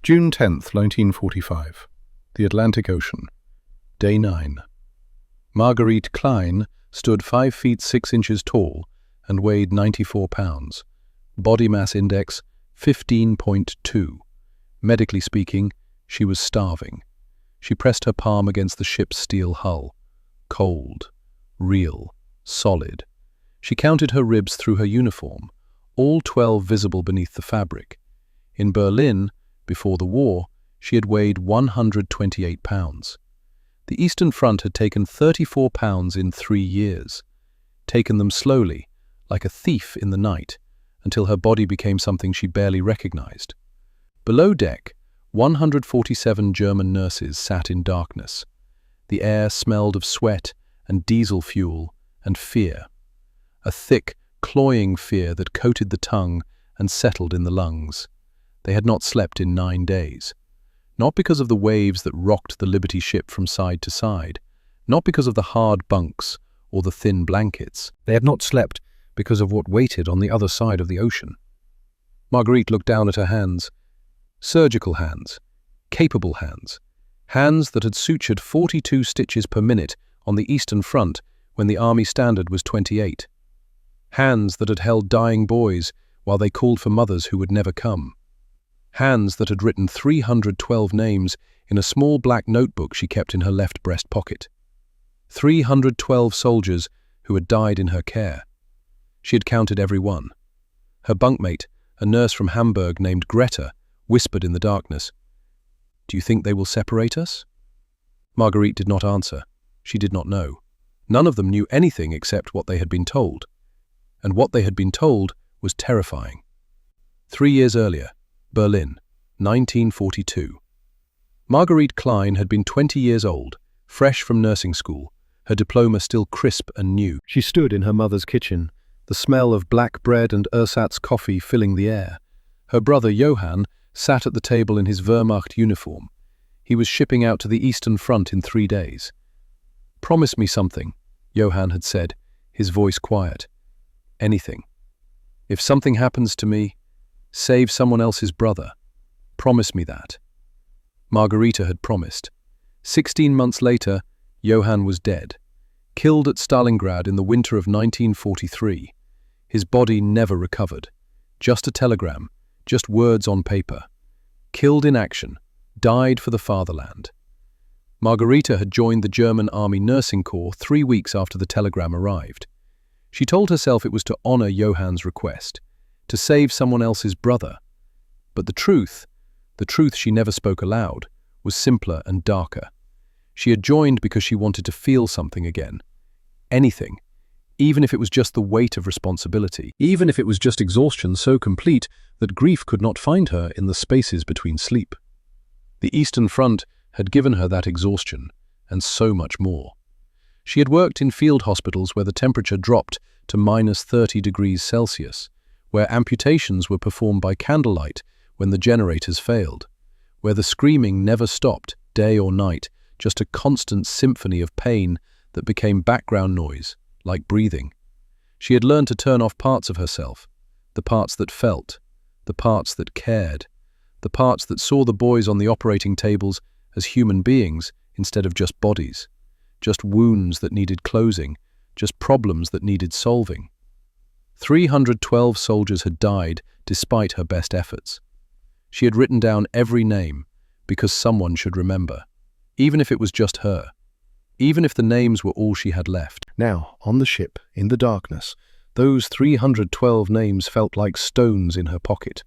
June 10, 1945. The Atlantic Ocean. Day 9. Marguerite Klein stood 5 feet 6 inches tall and weighed 94 pounds. Body mass index 15.2. Medically speaking, she was starving. She pressed her palm against the ship's steel hull. Cold, real, solid. She counted her ribs through her uniform, all 12 visible beneath the fabric. In Berlin, before the war, she had weighed 128 pounds. The Eastern Front had taken 34 pounds in 3 years, taken them slowly, like a thief in the night, until her body became something she barely recognized. Below deck, 147 German nurses sat in darkness. The air smelled of sweat and diesel fuel and fear. A thick, cloying fear that coated the tongue and settled in the lungs. They had not slept in 9 days. Not because of the waves that rocked the Liberty ship from side to side, not because of the hard bunks or the thin blankets. They had not slept because of what waited on the other side of the ocean. Marguerite looked down at her hands. Surgical hands, capable hands, hands that had sutured 42 stitches per minute on the Eastern Front when the Army standard was 28. Hands that had held dying boys while they called for mothers who would never come. Hands that had written 312 names in a small black notebook she kept in her left breast pocket. 312 soldiers who had died in her care. She had counted every one. Her bunkmate, a nurse from Hamburg named Greta, whispered in the darkness, "Do you think they will separate us?" Marguerite did not answer. She did not know. None of them knew anything except what they had been told. And what they had been told was terrifying. 3 years earlier, Berlin, 1942. Marguerite Klein had been 20 years old, fresh from nursing school, her diploma still crisp and new. She stood in her mother's kitchen, the smell of black bread and ersatz coffee filling the air. Her brother Johann sat at the table in his Wehrmacht uniform. He was shipping out to the Eastern Front in 3 days. "Promise me something," Johann had said, his voice quiet. "Anything. If something happens to me, save someone else's brother. Promise me that." Margarita had promised. 16 months later, Johann was dead, killed at Stalingrad in the winter of 1943. His body never recovered. Just a telegram, just words on paper. Killed in action, died for the fatherland. Margarita had joined the German Army Nursing Corps 3 weeks after the telegram arrived. She told herself it was to honor Johann's request, to save someone else's brother. But the truth she never spoke aloud, was simpler and darker. She had joined because she wanted to feel something again. Anything. Even if it was just the weight of responsibility. Even if it was just exhaustion so complete that grief could not find her in the spaces between sleep. The Eastern Front had given her that exhaustion, and so much more. She had worked in field hospitals where the temperature dropped to -30 degrees Celsius, where amputations were performed by candlelight when the generators failed, where the screaming never stopped, day or night, just a constant symphony of pain that became background noise, like breathing. She had learned to turn off parts of herself, the parts that felt, the parts that cared, the parts that saw the boys on the operating tables as human beings instead of just bodies, just wounds that needed closing, just problems that needed solving. 312 soldiers had died despite her best efforts. She had written down every name because someone should remember, even if it was just her, even if the names were all she had left. Now, on the ship, in the darkness, those 312 names felt like stones in her pocket.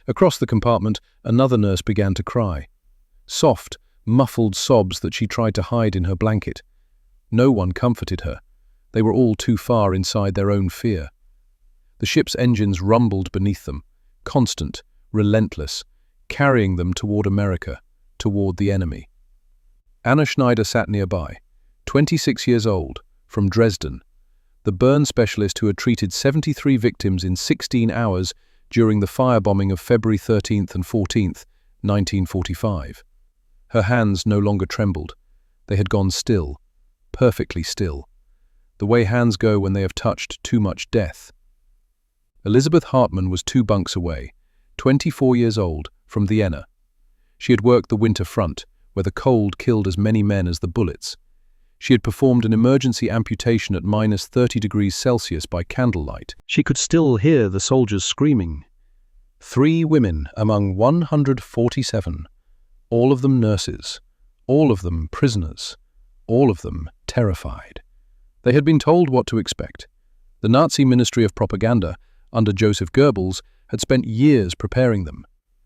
Across the compartment, another nurse began to cry. Soft, muffled sobs that she tried to hide in her blanket. No one comforted her. They were all too far inside their own fear. The ship's engines rumbled beneath them, constant, relentless, carrying them toward America, toward the enemy. Anna Schneider sat nearby, 26 years old, from Dresden, the burn specialist who had treated 73 victims in 16 hours during the firebombing of February 13th and 14th, 1945. Her hands no longer trembled. They had gone still, perfectly still, the way hands go when they have touched too much death. Elizabeth Hartmann was 2 bunks away, 24 years old, from Vienna, She had worked the winter front, where the cold killed as many men as the bullets. She had performed an emergency amputation at -30°C by candlelight. She could still hear the soldiers screaming. 3 women among 147, all of them nurses, all of them prisoners, all of them terrified. They had been told what to expect. The Nazi Ministry of Propaganda, under Joseph Goebbels, had spent years preparing them.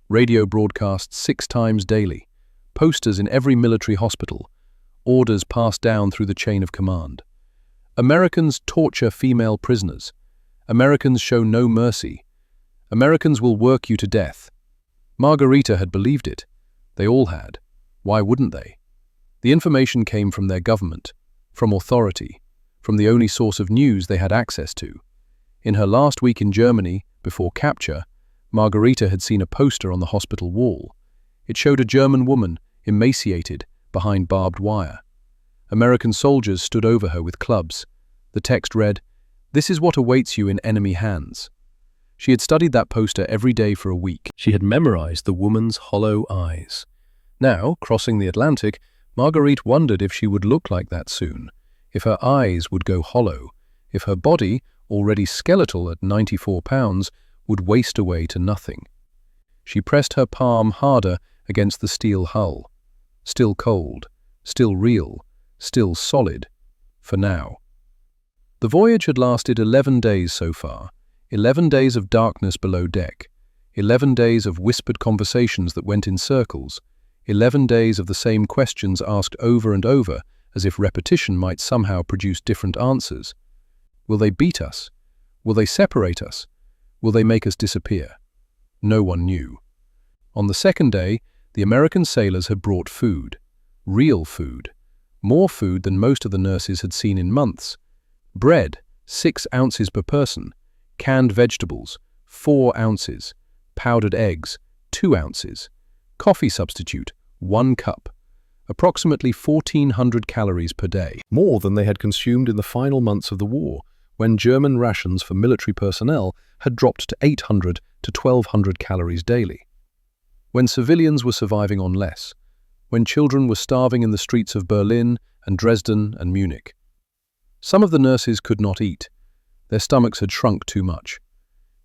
Radio broadcasts 6 times daily, posters in every military hospital, orders passed down through the chain of command. Americans torture female prisoners. Americans show no mercy. Americans will work you to death. Margarita had believed it. They all had. Why wouldn't they? The information came from their government, from authority, from the only source of news they had access to. In her last week in Germany, before capture, Margarita had seen a poster on the hospital wall. It showed a German woman, emaciated, behind barbed wire. American soldiers stood over her with clubs. The text read, "This is what awaits you in enemy hands." She had studied that poster every day for a week. She had memorized the woman's hollow eyes. Now, crossing the Atlantic, Marguerite wondered if she would look like that soon, if her eyes would go hollow, if her body, already skeletal at 94 pounds, would waste away to nothing. She pressed her palm harder against the steel hull. Still cold, still real, still solid, for now. The voyage had lasted 11 days so far, 11 days of darkness below deck, 11 days of whispered conversations that went in circles, 11 days of the same questions asked over and over as if repetition might somehow produce different answers. Will they beat us? Will they separate us? Will they make us disappear? No one knew. On the second day, the American sailors had brought food. Real food. More food than most of the nurses had seen in months. Bread, 6 ounces per person. Canned vegetables, 4 ounces. Powdered eggs, 2 ounces. Coffee substitute, 1 cup. Approximately 1,400 calories per day. More than they had consumed in the final months of the war, when German rations for military personnel had dropped to 800 to 1,200 calories daily. When civilians were surviving on less, when children were starving in the streets of Berlin and Dresden and Munich. Some of the nurses could not eat. Their stomachs had shrunk too much.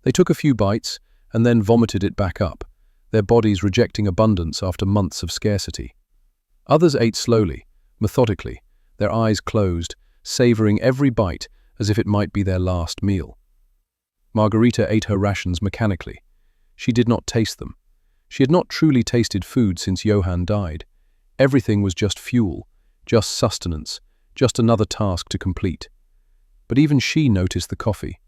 They took a few bites and then vomited it back up, their bodies rejecting abundance after months of scarcity. Others ate slowly, methodically, their eyes closed, savoring every bite as if it might be their last meal. Margarita ate her rations mechanically. She did not taste them. She had not truly tasted food since Johann died. Everything was just fuel, just sustenance, just another task to complete. But even she noticed the coffee.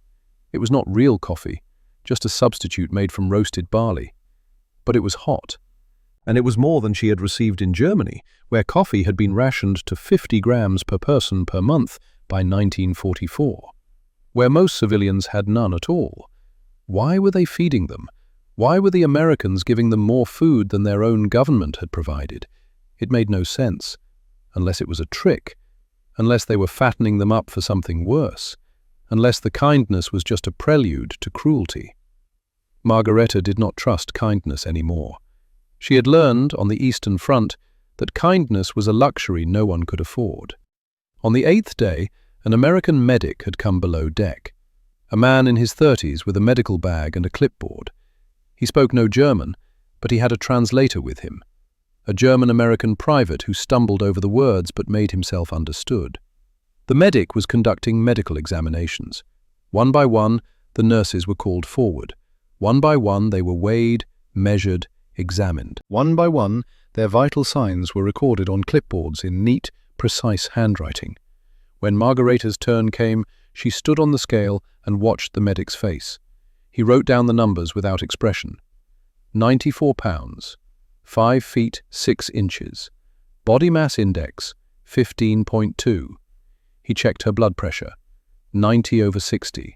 It was not real coffee, just a substitute made from roasted barley. But it was hot. And it was more than she had received in Germany, where coffee had been rationed to 50 grams per person per month by 1944, where most civilians had none at all. Why were they feeding them? Why were the Americans giving them more food than their own government had provided? It made no sense, unless it was a trick, unless they were fattening them up for something worse, unless the kindness was just a prelude to cruelty. Margareta did not trust kindness anymore. She had learned, on the Eastern Front, that kindness was a luxury no one could afford. On the 8th day, an American medic had come below deck. A man in his 30s with a medical bag and a clipboard. He spoke no German, but he had a translator with him. A German-American private who stumbled over the words but made himself understood. The medic was conducting medical examinations. One by one, the nurses were called forward. One by one, they were weighed, measured, examined. One by one, their vital signs were recorded on clipboards in neat, precise handwriting. When Margareta's turn came, she stood on the scale and watched the medic's face. He wrote down the numbers without expression. 94 pounds, 5 feet 6 inches, body mass index 15.2. He checked her blood pressure, 90/60,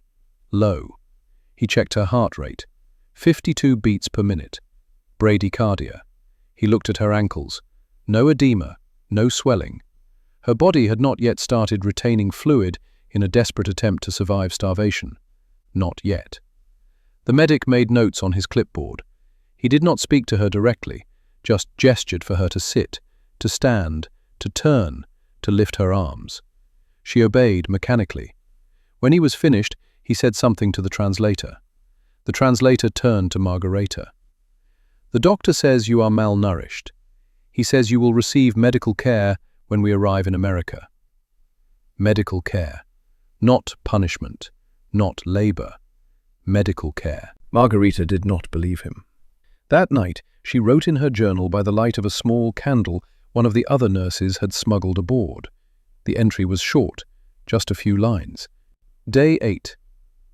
low. He checked her heart rate, 52 beats per minute, bradycardia. He looked at her ankles, no edema, no swelling. Her body had not yet started retaining fluid in a desperate attempt to survive starvation. Not yet. The medic made notes on his clipboard. He did not speak to her directly, just gestured for her to sit, to stand, to turn, to lift her arms. She obeyed mechanically. When he was finished, he said something to the translator. The translator turned to Margareta. "The doctor says you are malnourished. He says you will receive medical care when we arrive in America." Medical care. Not punishment. Not labor. Medical care. Margareta did not believe him. That night, she wrote in her journal by the light of a small candle one of the other nurses had smuggled aboard. The entry was short, just a few lines. Day 8.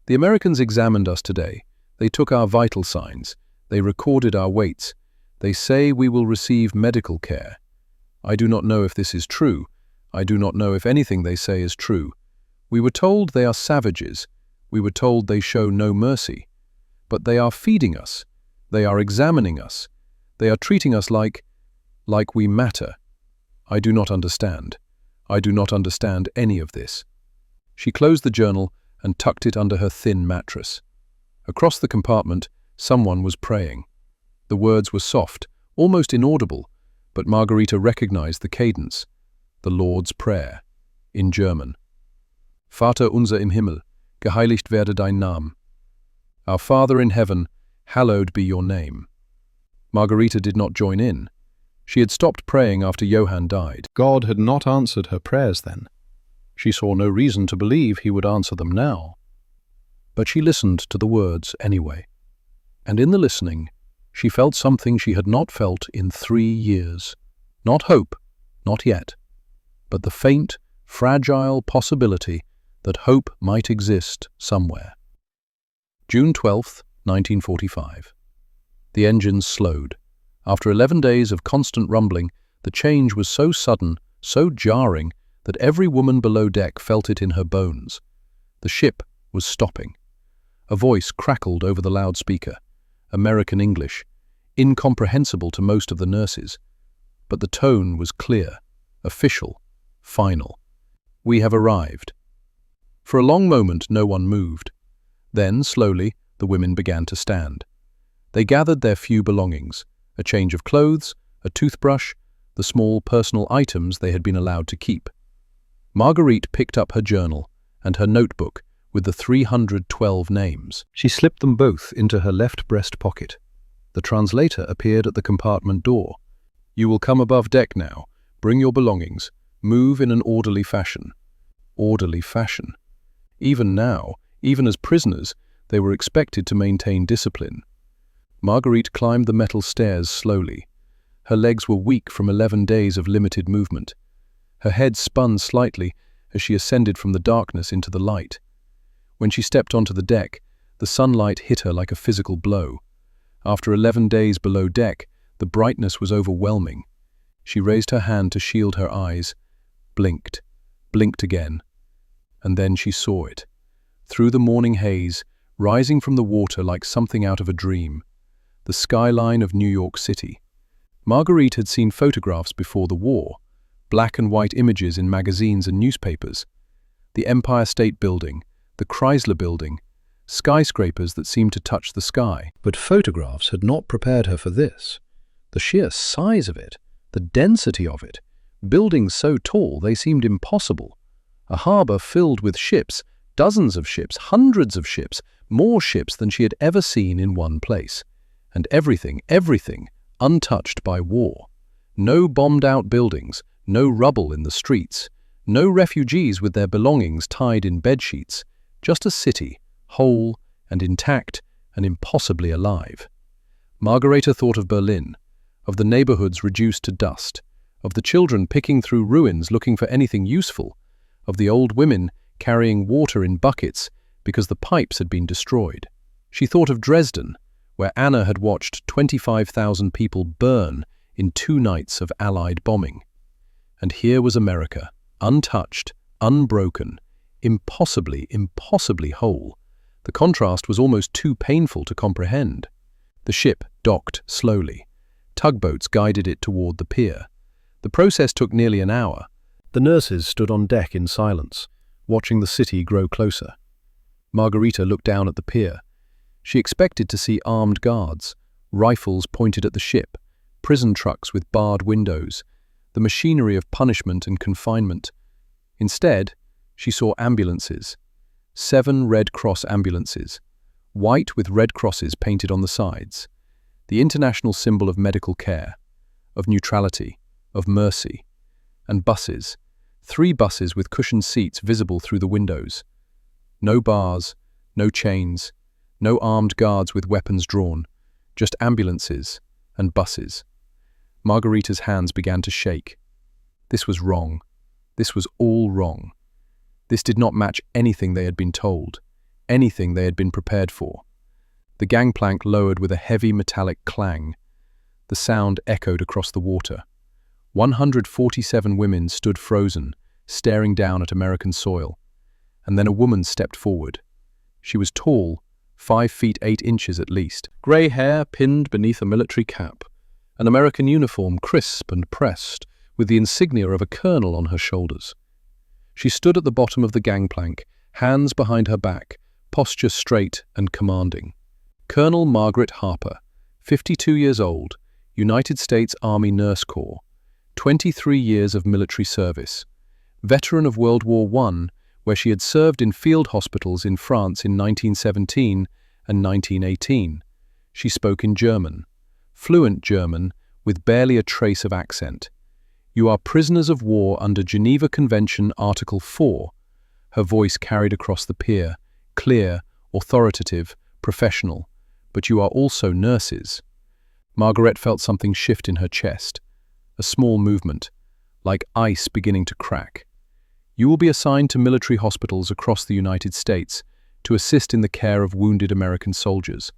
The Americans examined us today. They took our vital signs. They recorded our weights. They say we will receive medical care. I do not know if this is true. I do not know if anything they say is true. We were told they are savages. We were told they show no mercy. But they are feeding us. They are examining us. They are treating us like we matter. I do not understand. I do not understand any of this. She closed the journal and tucked it under her thin mattress. Across the compartment, someone was praying. The words were soft, almost inaudible, but Margareta recognized the cadence. The Lord's Prayer, in German. Vater unser im Himmel, geheiligt werde dein Name. Our Father in heaven, hallowed be your name. Margareta did not join in. She had stopped praying after Johann died. God had not answered her prayers then. She saw no reason to believe he would answer them now. But she listened to the words anyway. And in the listening, she felt something she had not felt in 3 years. Not hope, not yet, but the faint, fragile possibility that hope might exist somewhere. June 12th, 1945. The engines slowed. After 11 days of constant rumbling, the change was so sudden, so jarring, that every woman below deck felt it in her bones. The ship was stopping. A voice crackled over the loudspeaker, American English, incomprehensible to most of the nurses. But the tone was clear, official, final. We have arrived. For a long moment, no one moved. Then, slowly, the women began to stand. They gathered their few belongings, a change of clothes, a toothbrush, the small personal items they had been allowed to keep. Marguerite picked up her journal and her notebook with the 312 names. She slipped them both into her left breast pocket. The translator appeared at the compartment door. "You will come above deck now. Bring your belongings. Move in an orderly fashion." Orderly fashion. Even now, even as prisoners, they were expected to maintain discipline. Marguerite climbed the metal stairs slowly. Her legs were weak from 11 days of limited movement. Her head spun slightly as she ascended from the darkness into the light. When she stepped onto the deck, the sunlight hit her like a physical blow. After 11 days below deck, the brightness was overwhelming. She raised her hand to shield her eyes, blinked again, and then she saw it. Through the morning haze, rising from the water like something out of a dream, the skyline of New York City. Marguerite had seen photographs before the war, black and white images in magazines and newspapers. The Empire State Building, the Chrysler Building, skyscrapers that seemed to touch the sky. But photographs had not prepared her for this. The sheer size of it, the density of it, buildings so tall they seemed impossible. A harbor filled with ships, dozens of ships, hundreds of ships, more ships than she had ever seen in one place. And everything, untouched by war. No bombed-out buildings, no rubble in the streets, no refugees with their belongings tied in bedsheets, just a city, whole and intact and impossibly alive. Margareta thought of Berlin, of the neighborhoods reduced to dust, of the children picking through ruins looking for anything useful, of the old women carrying water in buckets because the pipes had been destroyed. She thought of Dresden, where Anna had watched 25,000 people burn in 2 nights of Allied bombing. And here was America, untouched, unbroken, impossibly whole. The contrast was almost too painful to comprehend. The ship docked slowly. Tugboats guided it toward the pier. The process took nearly an hour. The nurses stood on deck in silence, watching the city grow closer. Margareta looked down at the pier. She expected to see armed guards, rifles pointed at the ship, prison trucks with barred windows, the machinery of punishment and confinement. Instead, she saw ambulances. 7 Red Cross ambulances, white with red crosses painted on the sides, the international symbol of medical care, of neutrality, of mercy. And buses, 3 buses with cushioned seats visible through the windows. No bars, no chains, no armed guards with weapons drawn, just ambulances and buses. Margarita's hands began to shake. This was wrong. This was all wrong. This did not match anything they had been told, anything they had been prepared for. The gangplank lowered with a heavy metallic clang. The sound echoed across the water. 147 women stood frozen, staring down at American soil. And then a woman stepped forward. She was tall, 5 feet 8 inches at least, grey hair pinned beneath a military cap, an American uniform crisp and pressed, with the insignia of a colonel on her shoulders. She stood at the bottom of the gangplank, hands behind her back, posture straight and commanding. Colonel Margaret Harper, 52 years old, United States Army Nurse Corps, 23 years of military service, veteran of World War I, where she had served in field hospitals in France in 1917 and 1918. She spoke in German, fluent German, with barely a trace of accent. "You are prisoners of war under Geneva Convention Article 4. Her voice carried across the pier, clear, authoritative, professional. "But you are also nurses." Margaret felt something shift in her chest, a small movement, like ice beginning to crack. "You will be assigned to military hospitals across the United States to assist in the care of wounded American soldiers.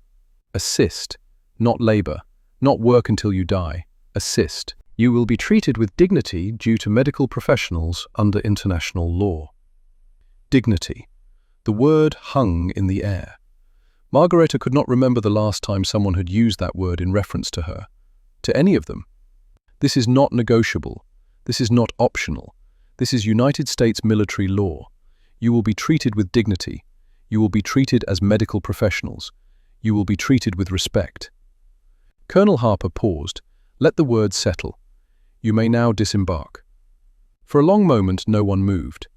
Assist, not labor, not work until you die. Assist. You will be treated with dignity due to medical professionals under international law." Dignity. The word hung in the air. Margareta could not remember the last time someone had used that word in reference to her, to any of them. This is not negotiable. This is not optional. This is United States military law. You will be treated with dignity. You will be treated as medical professionals. You will be treated with respect. Colonel Harper paused. Let the words settle. You may now disembark. For a long moment, no one moved.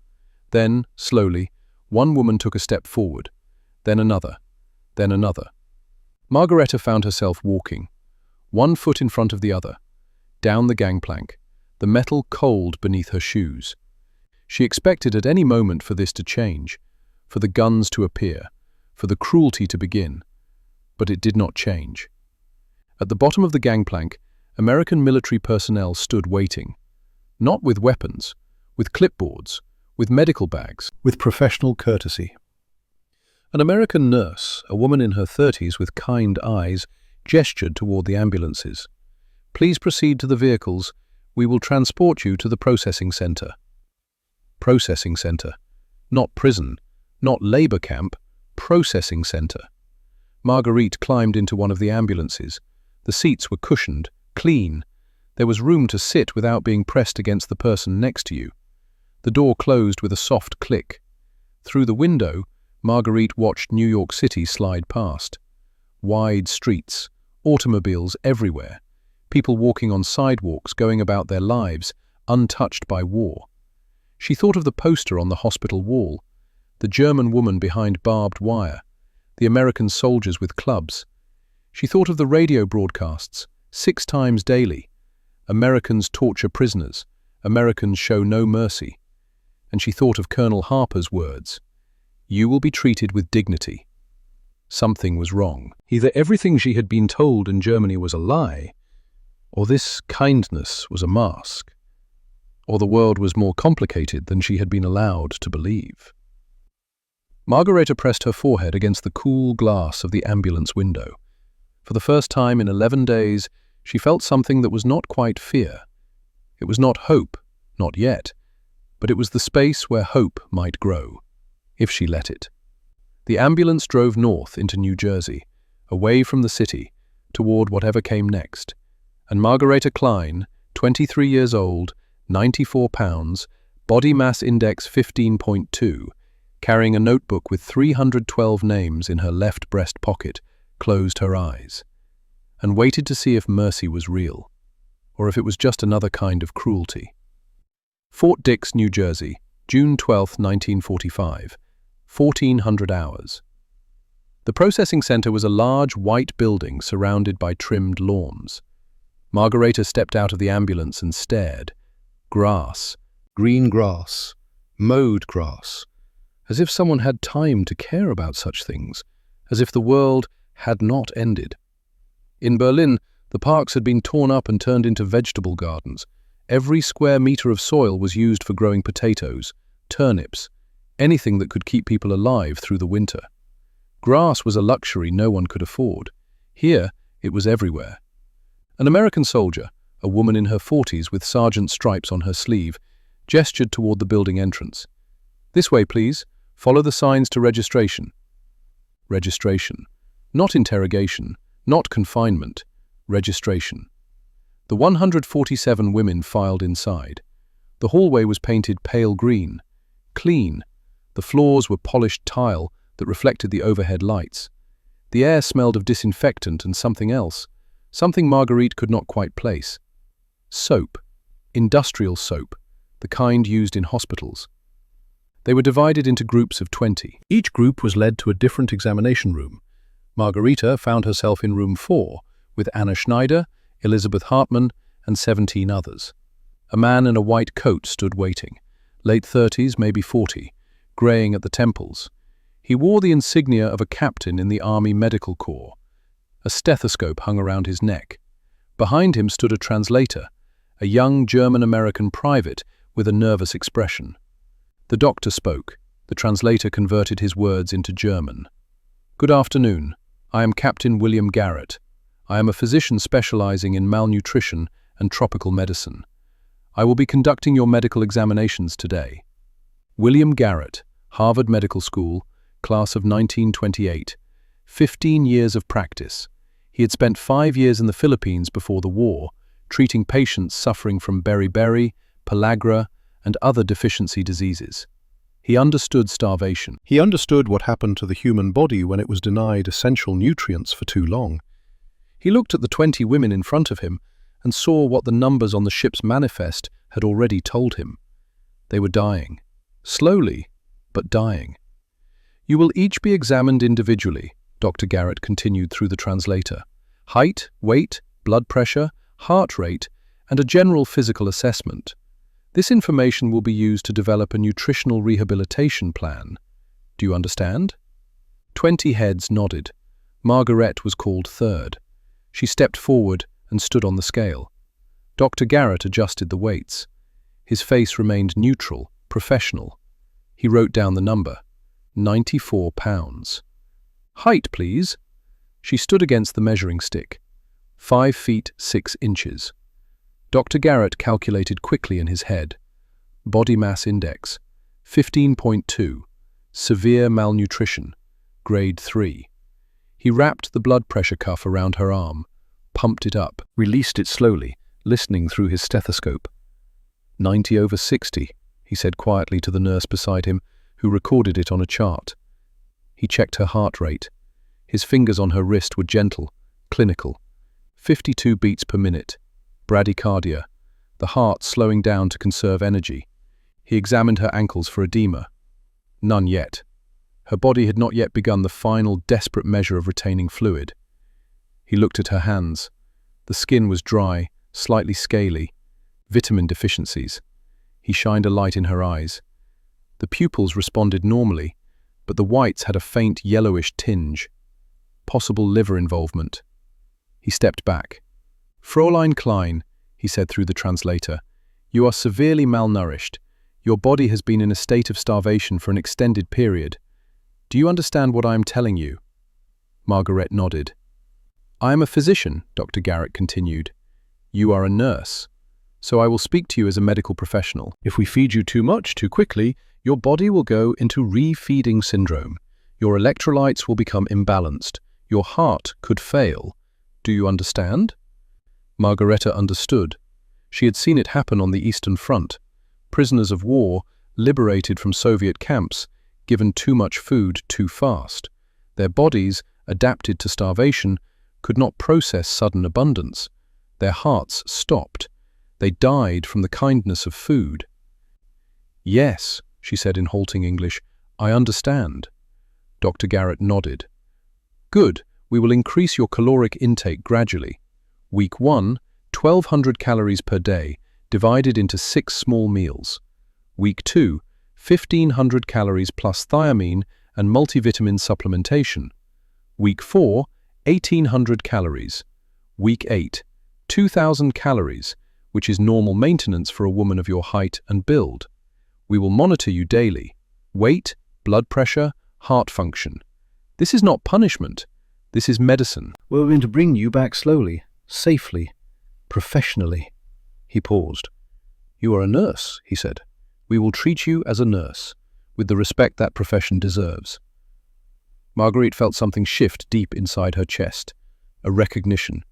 Then, slowly, one woman took a step forward, then another, then another. Margareta found herself walking, 1 foot in front of the other, down the gangplank, the metal cold beneath her shoes. She expected at any moment for this to change, for the guns to appear, for the cruelty to begin. But it did not change. At the bottom of the gangplank, American military personnel stood waiting, not with weapons, with clipboards, with medical bags, with professional courtesy. An American nurse, a woman in her 30s with kind eyes, gestured toward the ambulances. "Please proceed to the vehicles. We will transport you to the processing center." Processing center. Not prison, not labor camp, processing center. Marguerite climbed into one of the ambulances. The seats were cushioned, clean. There was room to sit without being pressed against the person next to you. The door closed with a soft click. Through the window, Marguerite watched New York City slide past. Wide streets, automobiles everywhere, people walking on sidewalks, going about their lives, untouched by war. She thought of the poster on the hospital wall, the German woman behind barbed wire, the American soldiers with clubs. She thought of the radio broadcasts, 6 times daily. Americans torture prisoners, Americans show no mercy. And she thought of Colonel Harper's words, "You will be treated with dignity." Something was wrong. Either everything she had been told in Germany was a lie, or this kindness was a mask, or the world was more complicated than she had been allowed to believe. Margareta pressed her forehead against the cool glass of the ambulance window. For the first time in 11 days, she felt something that was not quite fear. It was not hope, not yet, but it was the space where hope might grow, if she let it. The ambulance drove north into New Jersey, away from the city, toward whatever came next, and Margareta Klein, 23 years old, 94 pounds, body mass index 15.2, carrying a notebook with 312 names in her left breast pocket, closed her eyes, and waited to see if mercy was real. or if it was just another kind of cruelty. Fort Dix, New Jersey, June 12, 1945, 1400 hours. The processing center was a large white building surrounded by trimmed lawns. Margareta stepped out of the ambulance and stared. Grass, green grass, mowed grass. As if someone had time to care about such things, as if the world had not ended. In Berlin, the parks had been torn up and turned into vegetable gardens. Every square meter of soil was used for growing potatoes, turnips, anything that could keep people alive through the winter. Grass was a luxury no one could afford. Here, it was everywhere. An American soldier, a woman in her 40s with sergeant stripes on her sleeve, gestured toward the building entrance. "This way, please. Follow the signs to registration." Registration. Not interrogation, not confinement. Registration. The 147 women filed inside. The hallway was painted pale green. Clean. The floors were polished tile that reflected the overhead lights. The air smelled of disinfectant and something else, something Marguerite could not quite place. Soap. Industrial soap, the kind used in hospitals. They were divided into groups of 20. Each group was led to a different examination room. Margareta found herself in room 4, with Anna Schneider, Elizabeth Hartmann, and 17 others. A man in a white coat stood waiting, late 30s, maybe 40, greying at the temples. He wore the insignia of a captain in the Army Medical Corps. A stethoscope hung around his neck. Behind him stood a translator, a young German-American private with a nervous expression. The doctor spoke. The translator converted his words into German. "Good afternoon. I am Captain William Garrett. I am a physician specializing in malnutrition and tropical medicine. I will be conducting your medical examinations today." William Garrett, Harvard Medical School, class of 1928, 15 years of practice. He had spent 5 years in the Philippines before the war, treating patients suffering from beriberi, pellagra, and other deficiency diseases. He understood starvation. He understood what happened to the human body when it was denied essential nutrients for too long. He looked at the 20 women in front of him and saw what the numbers on the ship's manifest had already told him. They were dying. Slowly, but dying. "You will each be examined individually," Dr. Garrett continued through the translator. "Height, weight, blood pressure, heart rate, and a general physical assessment. This information will be used to develop a nutritional rehabilitation plan. Do you understand?" 20 heads nodded. Margaret was called third. She stepped forward and stood on the scale. Dr. Garrett adjusted the weights. His face remained neutral, professional. He wrote down the number. 94 pounds. "Height, please." She stood against the measuring stick. 5 feet 6 inches. Dr. Garrett calculated quickly in his head. Body mass index, 15.2. Severe malnutrition, grade 3. He wrapped the blood pressure cuff around her arm, pumped it up, released it slowly, listening through his stethoscope. 90/60, he said quietly to the nurse beside him, who recorded it on a chart. He checked her heart rate. His fingers on her wrist were gentle, clinical. 52 beats per minute. Bradycardia, the heart slowing down to conserve energy. He examined her ankles for edema. None yet. Her body had not yet begun the final, desperate measure of retaining fluid. He looked at her hands. The skin was dry, slightly scaly. Vitamin deficiencies. He shined a light in her eyes. The pupils responded normally, but the whites had a faint yellowish tinge. Possible liver involvement. He stepped back. "Fräulein Klein," he said through the translator, "you are severely malnourished. Your body has been in a state of starvation for an extended period. Do you understand what I am telling you?" Margaret nodded. "I am a physician," Dr. Garrett continued. "You are a nurse. So I will speak to you as a medical professional. If we feed you too much too quickly, your body will go into re-feeding syndrome. Your electrolytes will become imbalanced. Your heart could fail. Do you understand?" Margareta understood. She had seen it happen on the Eastern Front. Prisoners of war, liberated from Soviet camps, given too much food too fast. Their bodies, adapted to starvation, could not process sudden abundance. Their hearts stopped. They died from the kindness of food. "Yes," she said in halting English, "I understand." Dr. Garrett nodded. "Good, we will increase your caloric intake gradually. Week 1, 1,200 calories per day, divided into 6 small meals. Week 2, 1,500 calories plus thiamine and multivitamin supplementation. Week 4, 1,800 calories. Week 8, 2,000 calories, which is normal maintenance for a woman of your height and build. We will monitor you daily. Weight, blood pressure, heart function. This is not punishment. This is medicine." "We're going to bring you back slowly, safely, professionally." He paused. "You are a nurse," he said. "We will treat you as a nurse, with the respect that profession deserves." Marguerite felt something shift deep inside her chest, a recognition.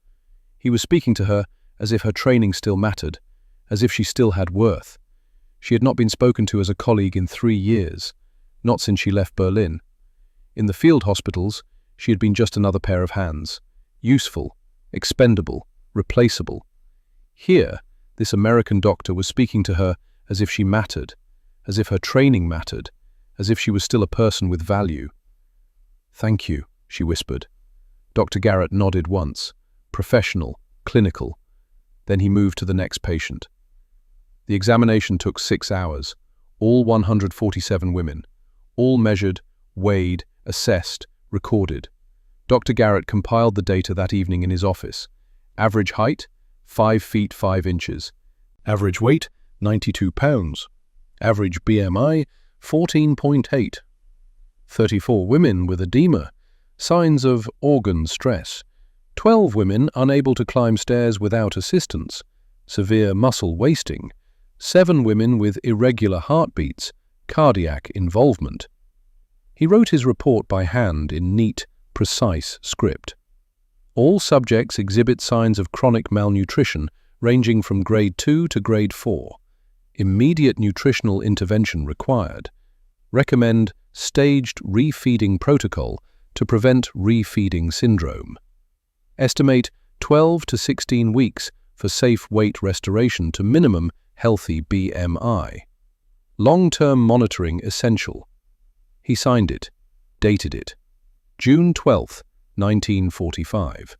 He was speaking to her as if her training still mattered, as if she still had worth. She had not been spoken to as a colleague in 3 years, not since she left Berlin. In the field hospitals, she had been just another pair of hands, useful, expendable, replaceable. Here, this American doctor was speaking to her as if she mattered, as if her training mattered, as if she was still a person with value. "Thank you," she whispered. Dr. Garrett nodded once, professional, clinical. Then he moved to the next patient. The examination took 6 hours, all 147 women, all measured, weighed, assessed, recorded. Dr. Garrett compiled the data that evening in his office. Average height, 5 feet 5 inches. Average weight, 92 pounds. Average BMI, 14.8. 34 women with edema, signs of organ stress. 12 women unable to climb stairs without assistance, severe muscle wasting. 7 women with irregular heartbeats, cardiac involvement. He wrote his report by hand in neat, precise script. All subjects exhibit signs of chronic malnutrition ranging from grade 2 to grade 4. Immediate nutritional intervention required. Recommend staged refeeding protocol to prevent refeeding syndrome. Estimate 12 to 16 weeks for safe weight restoration to minimum healthy BMI. Long-term monitoring essential. He signed it, dated it. June 12, 1945.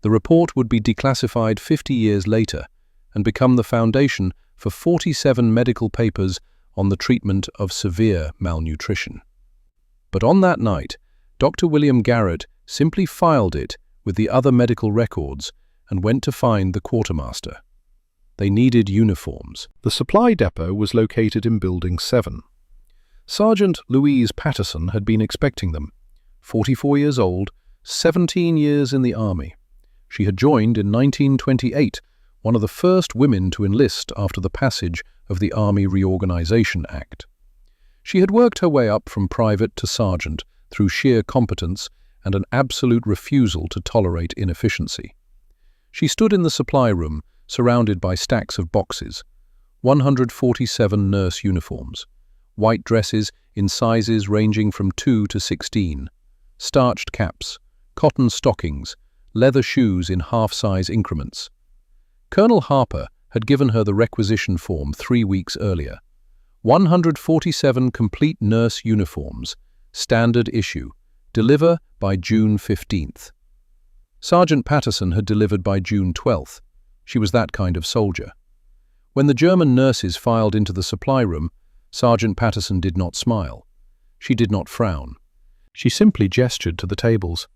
The report would be declassified 50 years later and become the foundation for 47 medical papers on the treatment of severe malnutrition. But on that night, Dr. William Garrett simply filed it with the other medical records and went to find the quartermaster. They needed uniforms. The supply depot was located in Building 7. Sergeant Louise Patterson had been expecting them. 44 years old, 17 years in the Army. She had joined in 1928, one of the first women to enlist after the passage of the Army Reorganization Act. She had worked her way up from private to sergeant through sheer competence and an absolute refusal to tolerate inefficiency. She stood in the supply room, surrounded by stacks of boxes, 147 nurse uniforms, white dresses in sizes ranging from 2 to 16, starched caps, cotton stockings, leather shoes in half-size increments. Colonel Harper had given her the requisition form 3 weeks earlier. 147 complete nurse uniforms, standard issue, deliver by June 15th. Sergeant Patterson had delivered by June 12th. She was that kind of soldier. When the German nurses filed into the supply room, Sergeant Patterson did not smile. She did not frown. She simply gestured to the tables.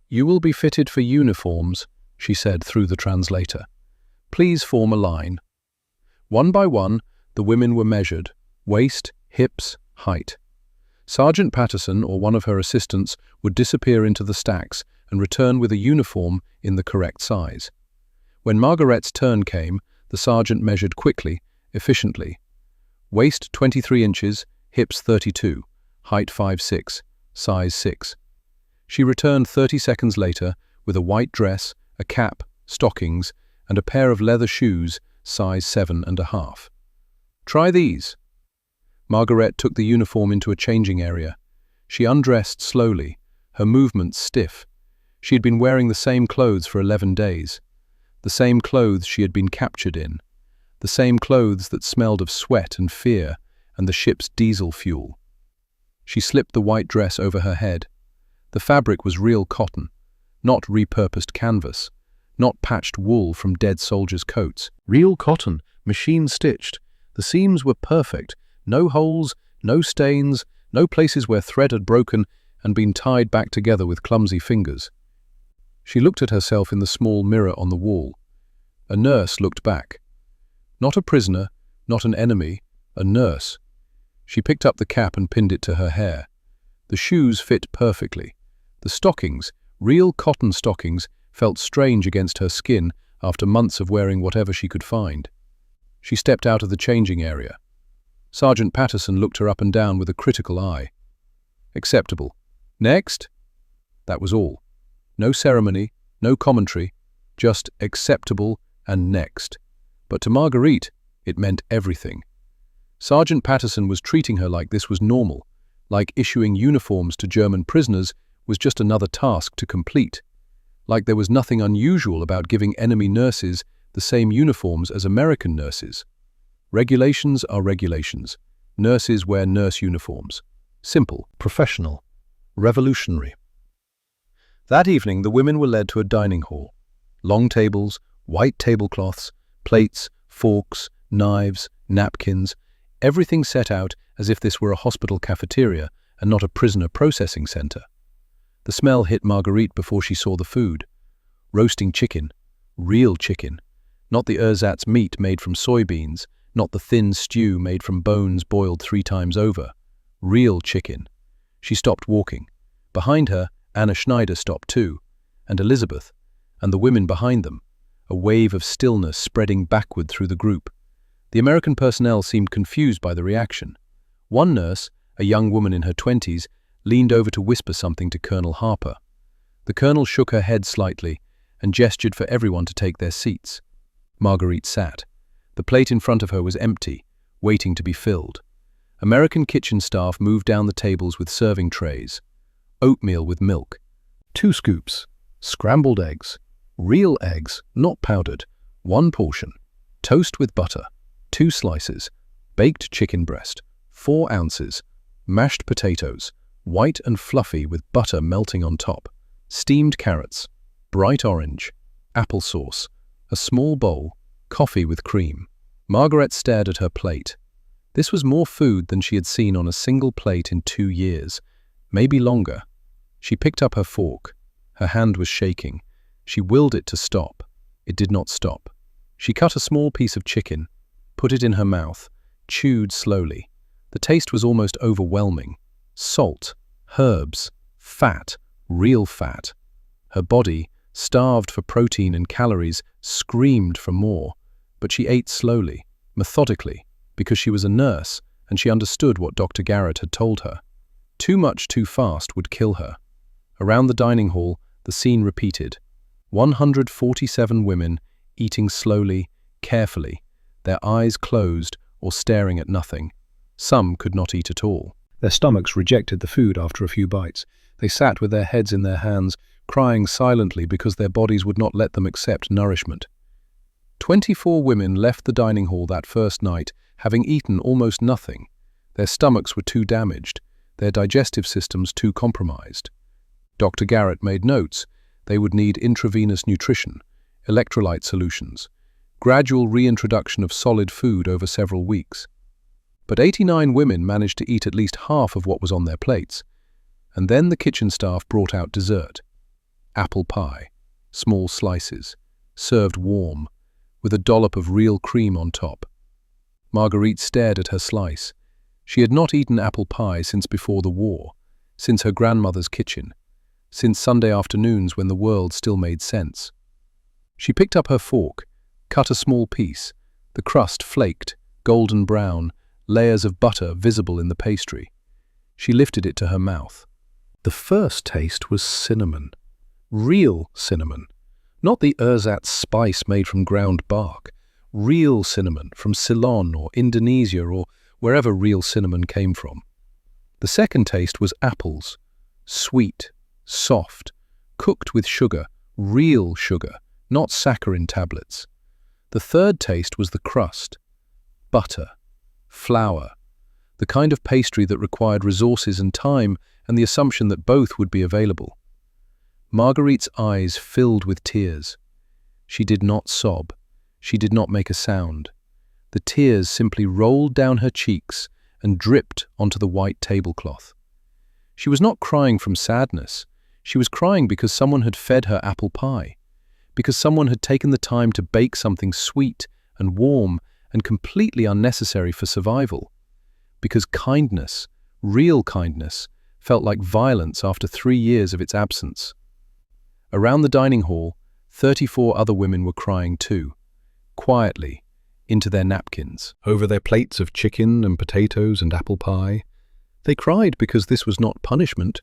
"You will be fitted for uniforms," she said through the translator. "Please form a line." One by one, the women were measured, waist, hips, height. Sergeant Patterson or one of her assistants would disappear into the stacks and return with a uniform in the correct size. When Margaret's turn came, the sergeant measured quickly, efficiently. Waist 23 inches, hips 32, height 5'6", size 6. She returned 30 seconds later with a white dress, a cap, stockings, and a pair of leather shoes, size 7.5. "Try these." Margaret took the uniform into a changing area. She undressed slowly, her movements stiff. She had been wearing the same clothes for 11 days. The same clothes she had been captured in. the same clothes that smelled of sweat and fear and the ship's diesel fuel. She slipped the white dress over her head. The fabric was real cotton, not repurposed canvas, not patched wool from dead soldiers' coats. Real cotton, machine-stitched. The seams were perfect, no holes, no stains, no places where thread had broken and been tied back together with clumsy fingers. She looked at herself in the small mirror on the wall. A nurse looked back. Not a prisoner, not an enemy, a nurse. She picked up the cap and pinned it to her hair. The shoes fit perfectly. The stockings, real cotton stockings, felt strange against her skin after months of wearing whatever she could find. She stepped out of the changing area. Sergeant Patterson looked her up and down with a critical eye. Acceptable. Next? That was all. No ceremony, no commentary, just acceptable and next. But to Marguerite, it meant everything. Sergeant Patterson was treating her like this was normal, like issuing uniforms to German prisoners was just another task to complete, like there was nothing unusual about giving enemy nurses the same uniforms as American nurses. Regulations are regulations. Nurses wear nurse uniforms. Simple, professional, revolutionary. That evening, the women were led to a dining hall. Long tables, white tablecloths, plates, forks, knives, napkins, everything set out as if this were a hospital cafeteria and not a prisoner processing center. The smell hit Marguerite before she saw the food. Roasting chicken, real chicken, not the ersatz meat made from soybeans, not the thin stew made from bones boiled 3 times over. Real chicken. She stopped walking. Behind her, Anna Schneider stopped too, and Elizabeth, and the women behind them, a wave of stillness spreading backward through the group. The American personnel seemed confused by the reaction. One nurse, a young woman in her 20s, leaned over to whisper something to Colonel Harper. The colonel shook her head slightly and gestured for everyone to take their seats. Marguerite sat. The plate in front of her was empty, waiting to be filled. American kitchen staff moved down the tables with serving trays. Oatmeal with milk. 2 scoops. Scrambled eggs. Real eggs, not powdered. 1 portion. Toast with butter. 2 slices. Baked chicken breast. 4 ounces. Mashed potatoes. White and fluffy with butter melting on top. Steamed carrots. Bright orange. Applesauce. A small bowl. Coffee with cream. Margaret stared at her plate. This was more food than she had seen on a single plate in 2 years, maybe longer. She picked up her fork. Her hand was shaking. She willed it to stop. It did not stop. She cut a small piece of chicken, put it in her mouth, chewed slowly. The taste was almost overwhelming. Salt, herbs, fat, real fat. Her body, starved for protein and calories, screamed for more, but she ate slowly, methodically, because she was a nurse and she understood what Dr. Garrett had told her. Too much too fast would kill her. Around the dining hall, the scene repeated. 147 women, eating slowly, carefully, their eyes closed or staring at nothing. Some could not eat at all. Their stomachs rejected the food after a few bites. They sat with their heads in their hands, crying silently because their bodies would not let them accept nourishment. 24 women left the dining hall that first night, having eaten almost nothing. Their stomachs were too damaged, their digestive systems too compromised. Dr. Garrett made notes. They would need intravenous nutrition, electrolyte solutions, gradual reintroduction of solid food over several weeks. But 89 women managed to eat at least half of what was on their plates. And then the kitchen staff brought out dessert. Apple pie, small slices, served warm, with a dollop of real cream on top. Marguerite stared at her slice. She had not eaten apple pie since before the war, since her grandmother's kitchen, since Sunday afternoons when the world still made sense. She picked up her fork, cut a small piece, the crust flaked, golden brown, layers of butter visible in the pastry. She lifted it to her mouth. The first taste was cinnamon. Real cinnamon. Not the ersatz spice made from ground bark. Real cinnamon from Ceylon or Indonesia or wherever real cinnamon came from. The second taste was apples. Sweet, soft, cooked with sugar, real sugar, not saccharin tablets. The third taste was the crust. Butter. Flour. The kind of pastry that required resources and time and the assumption that both would be available. Marguerite's eyes filled with tears. She did not sob. She did not make a sound. The tears simply rolled down her cheeks and dripped onto the white tablecloth. She was not crying from sadness. She was crying because someone had fed her apple pie, because someone had taken the time to bake something sweet and warm and completely unnecessary for survival, because kindness, real kindness, felt like violence after 3 years of its absence. Around the dining hall, 34 other women were crying too, quietly, into their napkins, over their plates of chicken and potatoes and apple pie. They cried because this was not punishment.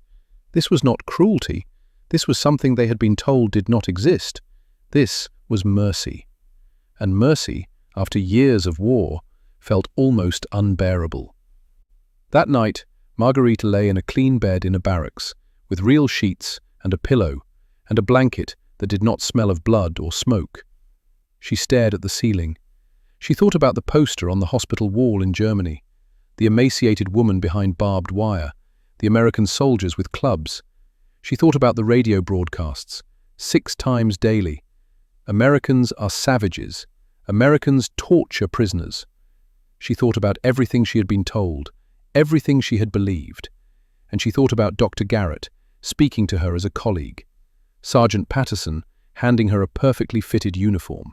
This was not cruelty. This was something they had been told did not exist. This was mercy. And mercy, after years of war, felt almost unbearable. That night, Margarita lay in a clean bed in a barracks, with real sheets and a pillow, and a blanket that did not smell of blood or smoke. She stared at the ceiling. She thought about the poster on the hospital wall in Germany, the emaciated woman behind barbed wire, the American soldiers with clubs. She thought about the radio broadcasts, 6 times daily. Americans are savages. Americans torture prisoners. She thought about everything she had been told, everything she had believed. And she thought about Dr. Garrett, speaking to her as a colleague. Sergeant Patterson, handing her a perfectly fitted uniform.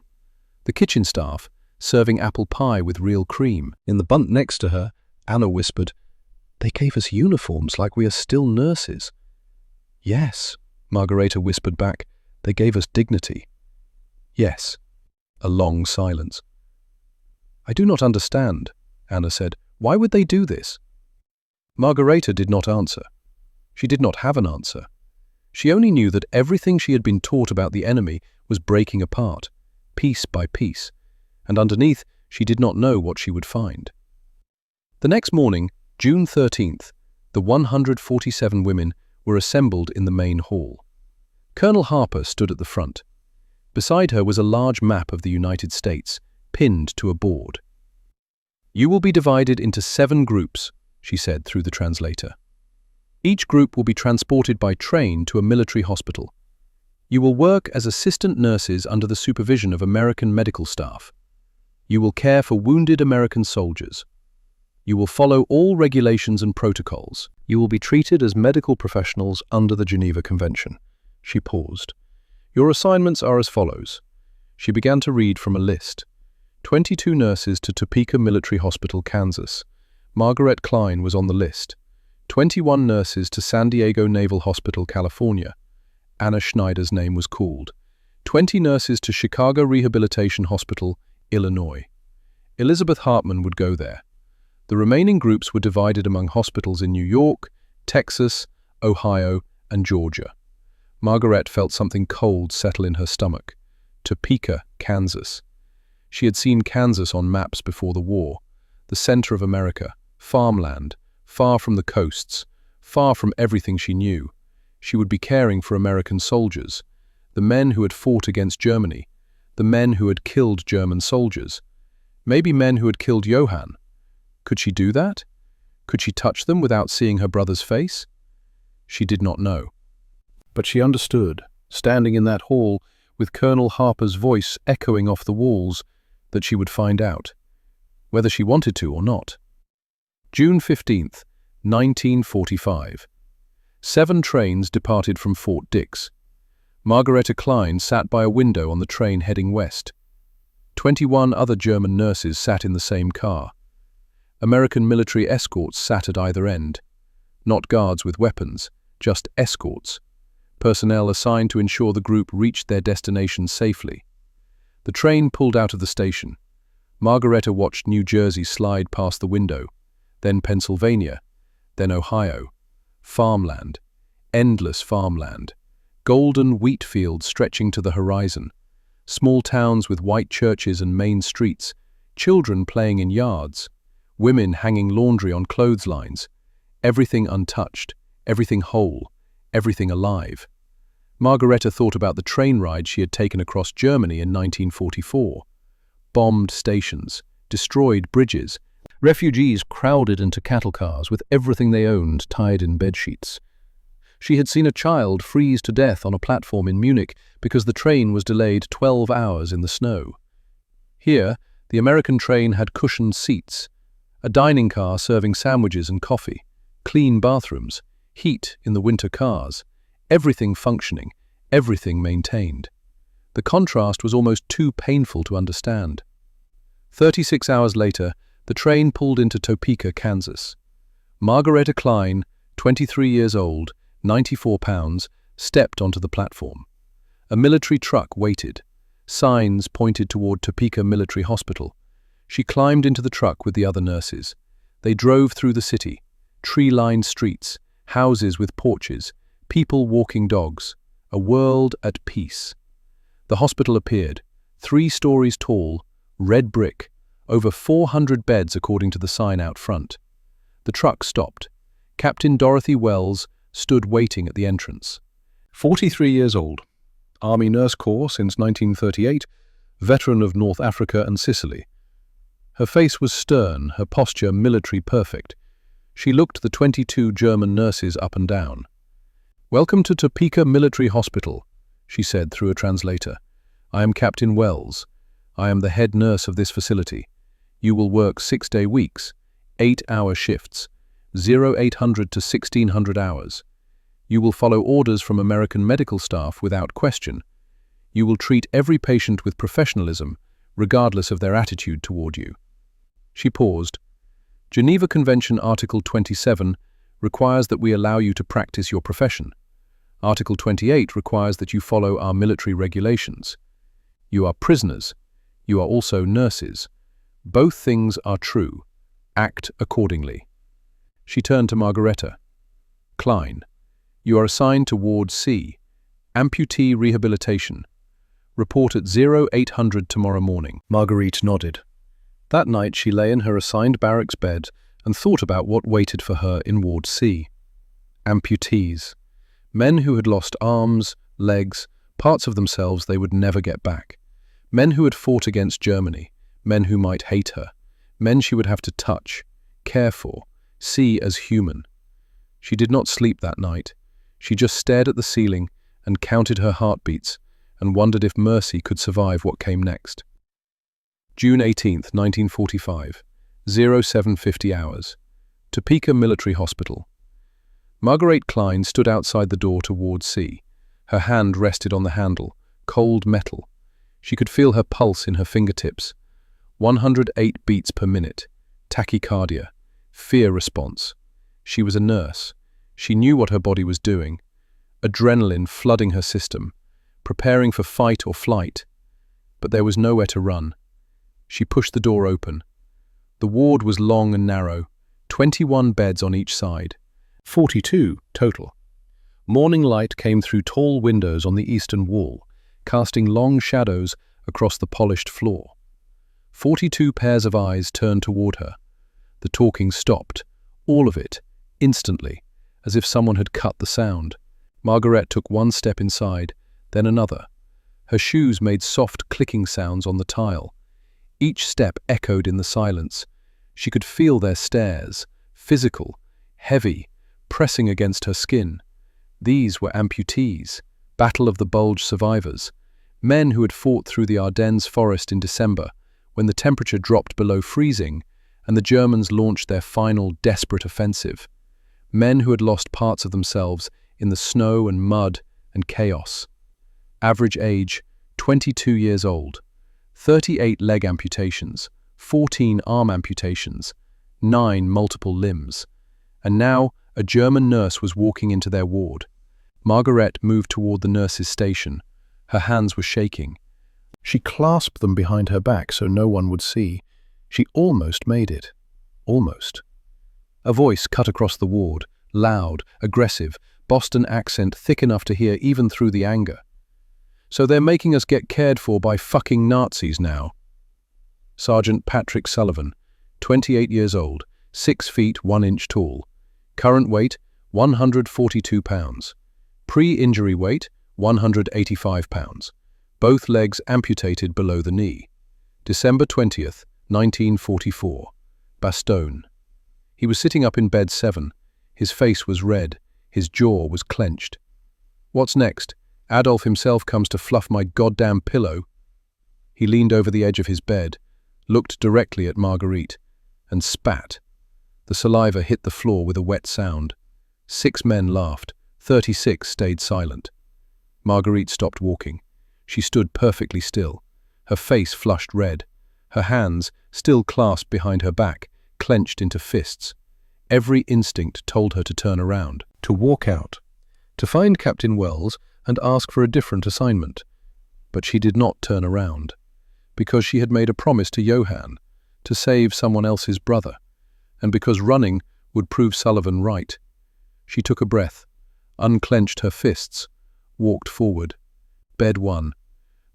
The kitchen staff, serving apple pie with real cream. In the bunk next to her, Anna whispered, "They gave us uniforms like we are still nurses." "Yes," Margareta whispered back, "they gave us dignity." "Yes." A long silence. "I do not understand," Anna said. "Why would they do this?" Margareta did not answer. She did not have an answer. She only knew that everything she had been taught about the enemy was breaking apart, piece by piece, and underneath she did not know what she would find. The next morning, June 13th, the 147 women were assembled in the main hall. Colonel Harper stood at the front. Beside her was a large map of the United States, pinned to a board. "You will be divided into 7 groups," she said through the translator. "Each group will be transported by train to a military hospital. You will work as assistant nurses under the supervision of American medical staff. You will care for wounded American soldiers. You will follow all regulations and protocols. You will be treated as medical professionals under the Geneva Convention." She paused. "Your assignments are as follows." She began to read from a list. 22 nurses to Topeka Military Hospital, Kansas. Margaret Klein was on the list. 21 nurses to San Diego Naval Hospital, California. Anna Schneider's name was called. 20 nurses to Chicago Rehabilitation Hospital, Illinois. Elizabeth Hartman would go there. The remaining groups were divided among hospitals in New York, Texas, Ohio, and Georgia. Margaret felt something cold settle in her stomach. Topeka, Kansas. She had seen Kansas on maps before the war, the center of America, farmland, far from the coasts, far from everything she knew. She would be caring for American soldiers, the men who had fought against Germany, the men who had killed German soldiers, maybe men who had killed Johann. Could she do that? Could she touch them without seeing her brother's face? She did not know. But she understood, standing in that hall, with Colonel Harper's voice echoing off the walls, that she would find out, whether she wanted to or not. June 15th, 1945. 7 trains departed from Fort Dix. Margareta Klein sat by a window on the train heading west. 21 other German nurses sat in the same car. American military escorts sat at either end. Not guards with weapons, just escorts. Personnel assigned to ensure the group reached their destination safely. The train pulled out of the station. Margareta watched New Jersey slide past the window, then Pennsylvania, then Ohio. Farmland, endless farmland, golden wheat fields stretching to the horizon, small towns with white churches and main streets, children playing in yards, women hanging laundry on clotheslines, everything untouched, everything whole, everything alive. Margareta thought about the train ride she had taken across Germany in 1944. bombed stations, destroyed bridges. Refugees crowded into cattle cars with everything they owned tied in bedsheets. She had seen a child freeze to death on a platform in Munich because the train was delayed 12 hours in the snow. Here, the American train had cushioned seats, a dining car serving sandwiches and coffee, clean bathrooms, heat in the winter cars, everything functioning, everything maintained. The contrast was almost too painful to understand. 36 hours later, the train pulled into Topeka, Kansas. Margaretta Klein, 23 years old, 94 pounds, stepped onto the platform. A military truck waited. Signs pointed toward Topeka Military Hospital. She climbed into the truck with the other nurses. They drove through the city, tree-lined streets, houses with porches, people walking dogs, a world at peace. The hospital appeared, 3 stories tall, red brick, over 400 beds according to the sign out front. The truck stopped. Captain Dorothy Wells stood waiting at the entrance. 43 years old, Army Nurse Corps since 1938, veteran of North Africa and Sicily. Her face was stern, her posture military perfect. She looked the 22 German nurses up and down. "Welcome to Topeka Military Hospital," she said through a translator. "I am Captain Wells. I am the head nurse of this facility. You will work 6-day weeks, 8-hour shifts, 0800 to 1600 hours. You will follow orders from American medical staff without question. You will treat every patient with professionalism, regardless of their attitude toward you." She paused. "Geneva Convention Article 27 requires that we allow you to practice your profession. Article 28 requires that you follow our military regulations. You are prisoners. You are also nurses. Both things are true. Act accordingly." She turned to Margaretta. "Klein, you are assigned to Ward C, amputee rehabilitation. Report at 0800 tomorrow morning." Marguerite nodded. That night she lay in her assigned barracks bed and thought about what waited for her in Ward C. Amputees. Men who had lost arms, legs, parts of themselves they would never get back. Men who had fought against Germany. Men who might hate her. Men she would have to touch, care for, see as human. She did not sleep that night. She just stared at the ceiling and counted her heartbeats and wondered if mercy could survive what came next. June 18th, 1945, 0750 hours. Topeka Military Hospital. Marguerite Klein stood outside the door to Ward C. Her hand rested on the handle, cold metal. She could feel her pulse in her fingertips. 108 beats per minute, tachycardia, fear response. She was a nurse. She knew what her body was doing. Adrenaline flooding her system, preparing for fight or flight. But there was nowhere to run. She pushed the door open. The ward was long and narrow, 21 beds on each side. 42 total. Morning light came through tall windows on the eastern wall, casting long shadows across the polished floor. 42 pairs of eyes turned toward her. The talking stopped, all of it, instantly, as if someone had cut the sound. Margaret took one step inside, then another. Her shoes made soft clicking sounds on the tile. Each step echoed in the silence. She could feel their stares, physical, heavy, pressing against her skin. These were amputees, Battle of the Bulge survivors, men who had fought through the Ardennes forest in December, when the temperature dropped below freezing and the Germans launched their final desperate offensive. Men who had lost parts of themselves in the snow and mud and chaos. Average age, 22 years old. 38 leg amputations, 14 arm amputations, 9 multiple limbs. And now a German nurse was walking into their ward. Margaret moved toward the nurse's station. Her hands were shaking. She clasped them behind her back so no one would see. She almost made it. Almost. A voice cut across the ward, loud, aggressive, Boston accent thick enough to hear even through the anger. "So they're making us get cared for by fucking Nazis now." Sergeant Patrick Sullivan, 28 years old, 6 feet 1 inch tall. Current weight, 142 pounds. Pre-injury weight, 185 pounds. Both legs amputated below the knee. December 20th, 1944. Bastogne. He was sitting up in bed 7. His face was red. His jaw was clenched. What's next? Adolf himself comes to fluff my goddamn pillow. He leaned over the edge of his bed, looked directly at Marguerite, and spat. The saliva hit the floor with a wet sound. 6 men laughed. 36 stayed silent. Marguerite stopped walking. She stood perfectly still. Her face flushed red. Her hands, still clasped behind her back, clenched into fists. Every instinct told her to turn around, to walk out, to find Captain Wells and ask for a different assignment. But she did not turn around, because she had made a promise to Johann to save someone else's brother, and because running would prove Sullivan right. She took a breath, unclenched her fists, walked forward. Bed 1.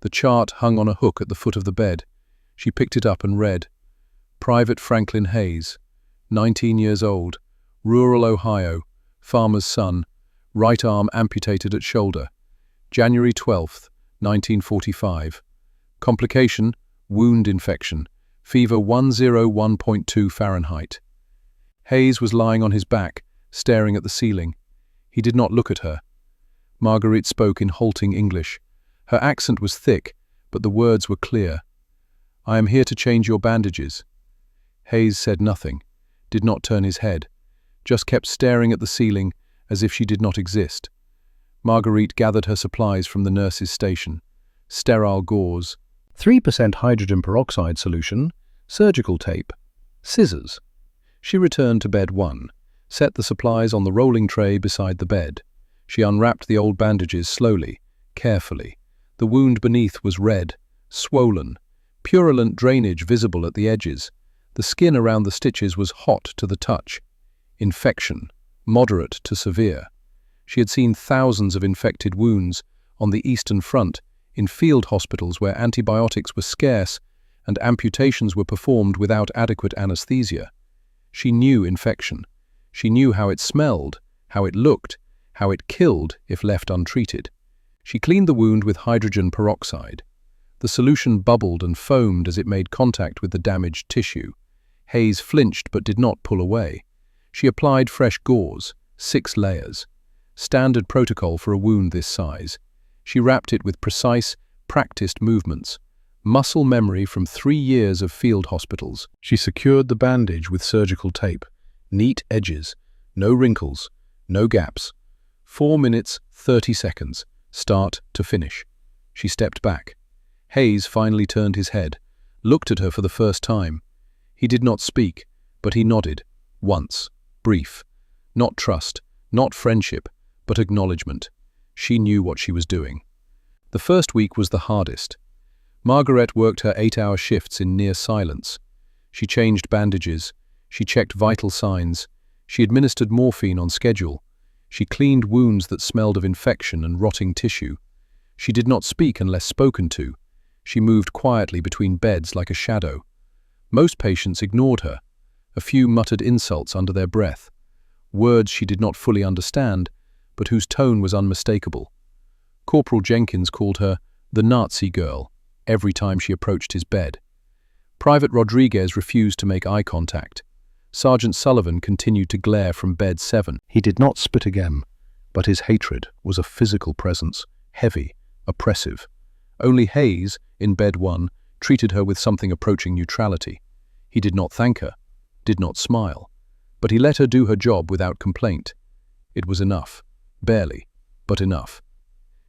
The chart hung on a hook at the foot of the bed. She picked it up and read, Private Franklin Hayes, 19 years old, rural Ohio, farmer's son, right arm amputated at shoulder. January 12th, 1945. Complication, wound infection, fever 101.2 Fahrenheit. Hayes was lying on his back, staring at the ceiling. He did not look at her. Marguerite spoke in halting English. Her accent was thick, but the words were clear. I am here to change your bandages. Hayes said nothing, did not turn his head, just kept staring at the ceiling as if she did not exist. Marguerite gathered her supplies from the nurse's station. Sterile gauze, 3% hydrogen peroxide solution, surgical tape, scissors. She returned to bed 1, set the supplies on the rolling tray beside the bed. She unwrapped the old bandages slowly, carefully. The wound beneath was red, swollen, purulent drainage visible at the edges. The skin around the stitches was hot to the touch. Infection, moderate to severe. She had seen thousands of infected wounds on the Eastern Front, in field hospitals where antibiotics were scarce and amputations were performed without adequate anesthesia. She knew infection. She knew how it smelled, how it looked, how it killed if left untreated. She cleaned the wound with hydrogen peroxide. The solution bubbled and foamed as it made contact with the damaged tissue. Hayes flinched but did not pull away. She applied fresh gauze, 6 layers. Standard protocol for a wound this size. She wrapped it with precise, practiced movements. Muscle memory from 3 years of field hospitals. She secured the bandage with surgical tape. Neat edges, no wrinkles, no gaps. 4 minutes, 30 seconds, start to finish. She stepped back. Hayes finally turned his head, looked at her for the first time. He did not speak, but he nodded. Once, brief. Not trust, not friendship, but acknowledgement. She knew what she was doing. The first week was the hardest. Margaret worked her 8-hour shifts in near silence. She changed bandages. She checked vital signs. She administered morphine on schedule. She cleaned wounds that smelled of infection and rotting tissue. She did not speak unless spoken to. She moved quietly between beds like a shadow. Most patients ignored her. A few muttered insults under their breath. Words she did not fully understand, but whose tone was unmistakable. Corporal Jenkins called her the Nazi girl every time she approached his bed. Private Rodriguez refused to make eye contact. Sergeant Sullivan continued to glare from bed 7. He did not spit again, but his hatred was a physical presence, heavy, oppressive. Only Hayes, in bed 1, treated her with something approaching neutrality. He did not thank her, did not smile, but he let her do her job without complaint. It was enough. Barely, but enough.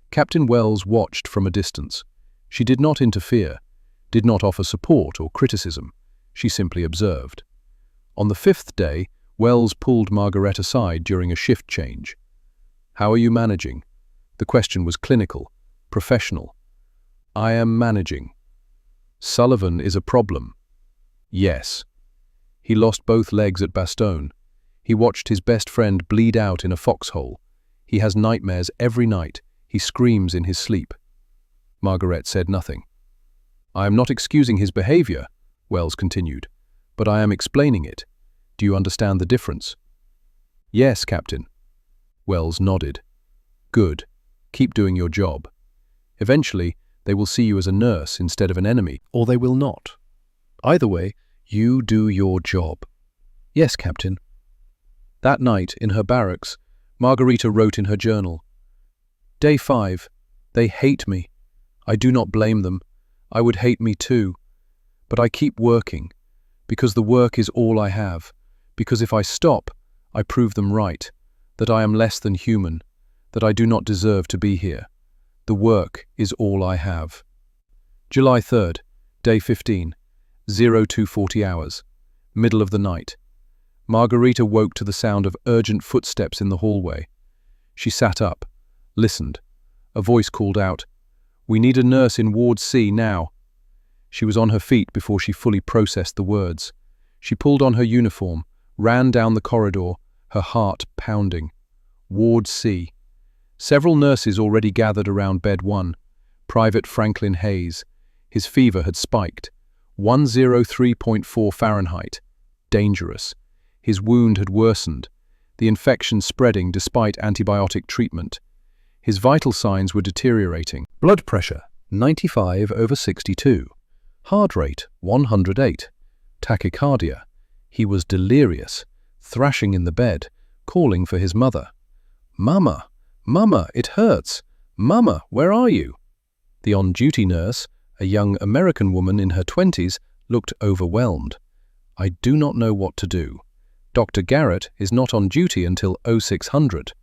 Captain Wells watched from a distance. She did not interfere, did not offer support or criticism. She simply observed. On the 5th day, Wells pulled Margaret aside during a shift change. How are you managing? The question was clinical, professional. I am managing. Sullivan is a problem. Yes. He lost both legs at Bastogne. He watched his best friend bleed out in a foxhole. He has nightmares every night. He screams in his sleep. Margaret said nothing. I am not excusing his behavior, Wells continued, but I am explaining it. Do you understand the difference? Yes, Captain. Wells nodded. Good. Keep doing your job. Eventually, They will see you as a nurse instead of an enemy, or they will not. Either way, you do your job. Yes, Captain. That night, in her barracks, Margarita wrote in her journal, Day 5. They hate me. I do not blame them. I would hate me too. But I keep working, because the work is all I have, because if I stop, I prove them right, that I am less than human, that I do not deserve to be here. The work is all I have. July 3rd, Day 15, 0240 hours, middle of the night. Margarita woke to the sound of urgent footsteps in the hallway. She sat up, listened. A voice called out, "We need a nurse in Ward C now." She was on her feet before she fully processed the words. She pulled on her uniform, ran down the corridor, her heart pounding. Ward C. Several nurses already gathered around bed 1. Private Franklin Hayes. His fever had spiked. 103.4 Fahrenheit. Dangerous. His wound had worsened, the infection spreading despite antibiotic treatment. His vital signs were deteriorating. Blood pressure, 95/62. Heart rate, 108. Tachycardia. He was delirious, thrashing in the bed, calling for his mother. "Mama! Mama, it hurts! Mama, where are you?" The on-duty nurse, a young American woman in her 20s, looked overwhelmed. "I do not know what to do. Dr. Garrett is not on duty until 0600.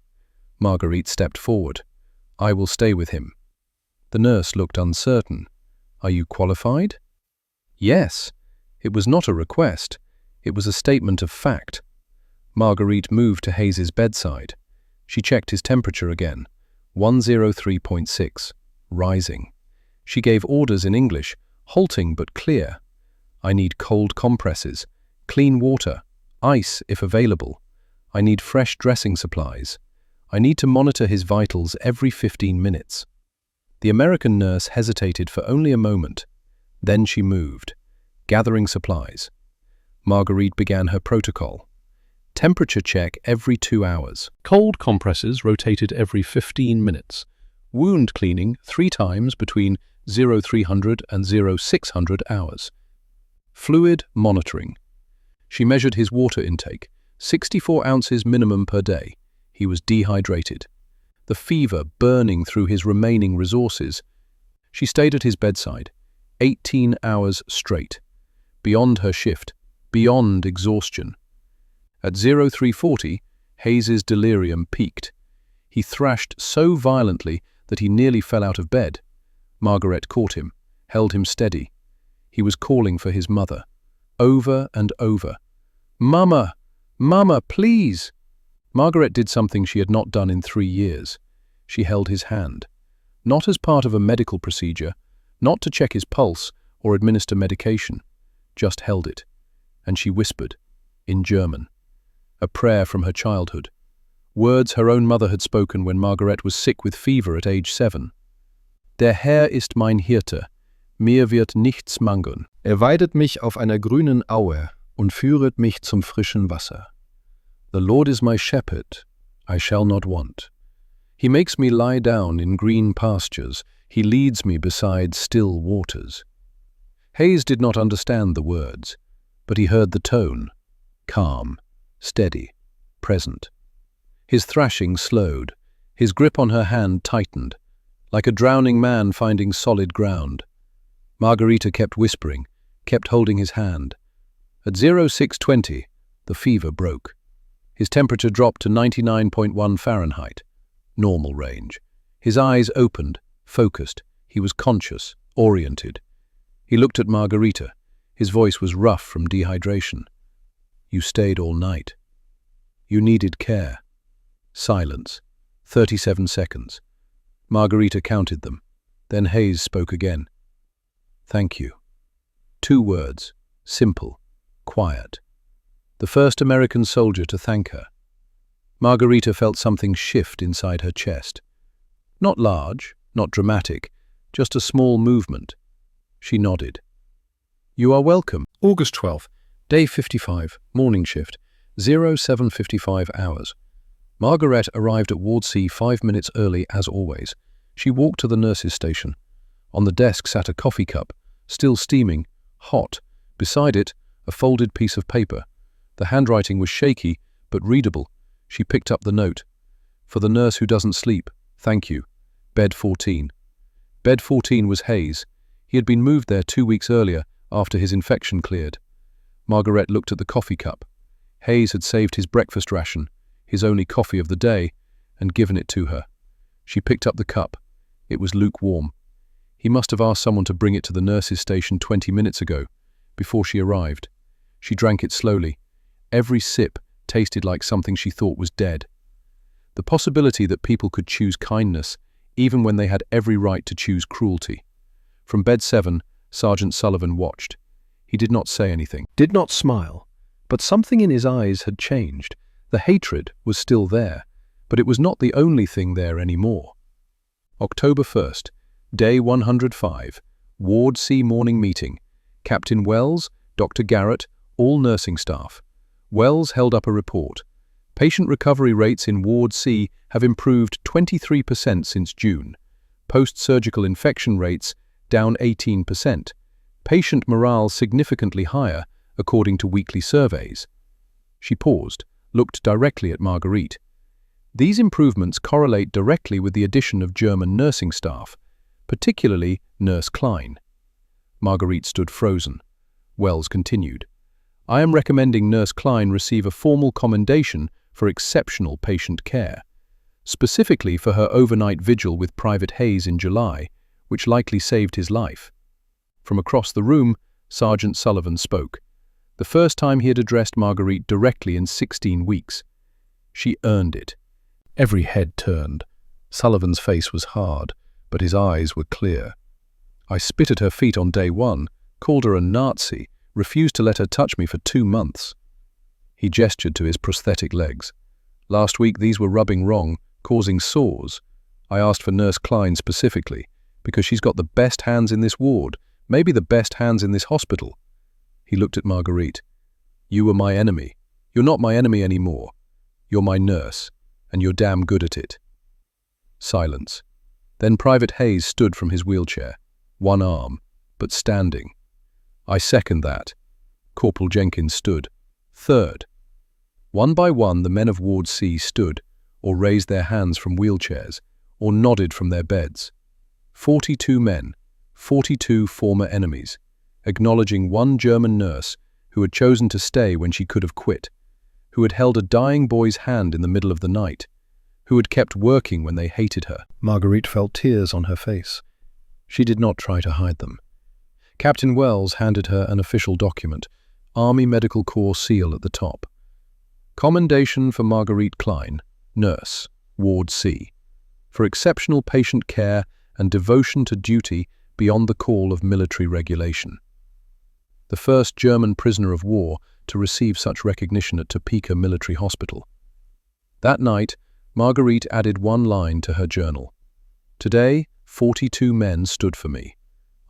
Marguerite stepped forward. "I will stay with him." The nurse looked uncertain. "Are you qualified?" "Yes." It was not a request. It was a statement of fact. Marguerite moved to Hayes's bedside. She checked his temperature again. 103.6. Rising. She gave orders in English, halting but clear. "I need cold compresses, clean water, ice if available. I need fresh dressing supplies. I need to monitor his vitals every 15 minutes. The American nurse hesitated for only a moment. Then she moved, gathering supplies. Marguerite began her protocol. Temperature check every 2 hours. Cold compresses rotated every 15 minutes. Wound cleaning 3 times between 0300 and 0600 hours. Fluid monitoring. She measured his water intake, 64 ounces minimum per day. He was dehydrated. The fever burning through his remaining resources. She stayed at his bedside, 18 hours straight. Beyond her shift, beyond exhaustion. At 0340, Hayes's delirium peaked. He thrashed so violently that he nearly fell out of bed. Margaret caught him, held him steady. He was calling for his mother, over and over. "Mama! Mama, please!" Margaret did something she had not done in 3 years. She held his hand. Not as part of a medical procedure, not to check his pulse or administer medication. Just held it. And she whispered, in German. A prayer from her childhood. Words her own mother had spoken when Margaret was sick with fever at age 7. "Der Herr ist mein Hirte, mir wird nichts mangeln. Weidet mich auf einer grünen Aue und führet mich zum frischen Wasser. The Lord is my shepherd, I shall not want. He makes me lie down in green pastures, he leads me beside still waters." Hayes did not understand the words, but he heard the tone, calm, steady, present. His thrashing slowed, his grip on her hand tightened, like a drowning man finding solid ground. Margarita kept whispering, kept holding his hand. At 0620, the fever broke. His temperature dropped to 99.1 Fahrenheit, normal range. His eyes opened, focused. He was conscious, oriented. He looked at Margarita. His voice was rough from dehydration. "You stayed all night. You needed care." Silence. 37 seconds. Margarita counted them. Then Hayes spoke again. "Thank you." 2 words. Simple. Quiet. The first American soldier to thank her. Margarita felt something shift inside her chest. Not large, not dramatic, just a small movement. She nodded. "You are welcome." August 12th, Day 55, morning shift, 0755 hours. Margaret arrived at Ward C 5 minutes early as always. She walked to the nurses' station. On the desk sat a coffee cup, still steaming, hot. Beside it, a folded piece of paper. The handwriting was shaky, but readable. She picked up the note. For the nurse who doesn't sleep, thank you. Bed 14. Bed 14 was Hayes. He had been moved there 2 weeks earlier, after his infection cleared. Margaret looked at the coffee cup. Hayes had saved his breakfast ration, his only coffee of the day, and given it to her. She picked up the cup. It was lukewarm. He must have asked someone to bring it to the nurse's station 20 minutes ago, before she arrived. She drank it slowly. Every sip tasted like something she thought was dead. The possibility that people could choose kindness, even when they had every right to choose cruelty. From bed 7, Sergeant Sullivan watched. He did not say anything, did not smile, but something in his eyes had changed. The hatred was still there, but it was not the only thing there anymore. October 1st, Day 105, Ward C morning meeting. Captain Wells, Dr. Garrett, all nursing staff. Wells held up a report. Patient recovery rates in Ward C have improved 23% since June. Post-surgical infection rates down 18%. Patient morale significantly higher, according to weekly surveys. She paused, looked directly at Marguerite. These improvements correlate directly with the addition of German nursing staff, particularly Nurse Klein. Marguerite stood frozen. Wells continued. I am recommending Nurse Klein receive a formal commendation for exceptional patient care, specifically for her overnight vigil with Private Hayes in July, which likely saved his life. From across the room, Sergeant Sullivan spoke. The first time he had addressed Marguerite directly in 16 weeks. She earned it. Every head turned. Sullivan's face was hard, but his eyes were clear. I spit at her feet on day 1, called her a Nazi, refused to let her touch me for 2 months. He gestured to his prosthetic legs. Last week these were rubbing wrong, causing sores. I asked for Nurse Klein specifically, because she's got the best hands in this ward, maybe the best hands in this hospital. He looked at Marguerite. You were my enemy. You're not my enemy anymore. You're my nurse, and you're damn good at it. Silence. Then Private Hayes stood from his wheelchair, one arm, but standing. I second that. Corporal Jenkins stood. Third. One by one the men of Ward C stood, or raised their hands from wheelchairs, or nodded from their beds. 42 men, 42 former enemies, acknowledging one German nurse who had chosen to stay when she could have quit, who had held a dying boy's hand in the middle of the night, who had kept working when they hated her. Marguerite felt tears on her face. She did not try to hide them. Captain Wells handed her an official document, Army Medical Corps seal at the top. Commendation for Marguerite Klein, nurse, Ward C, for exceptional patient care and devotion to duty beyond the call of military regulation. The first German prisoner of war to receive such recognition at Topeka Military Hospital. That night, Marguerite added one line to her journal. Today, 42 men stood for me.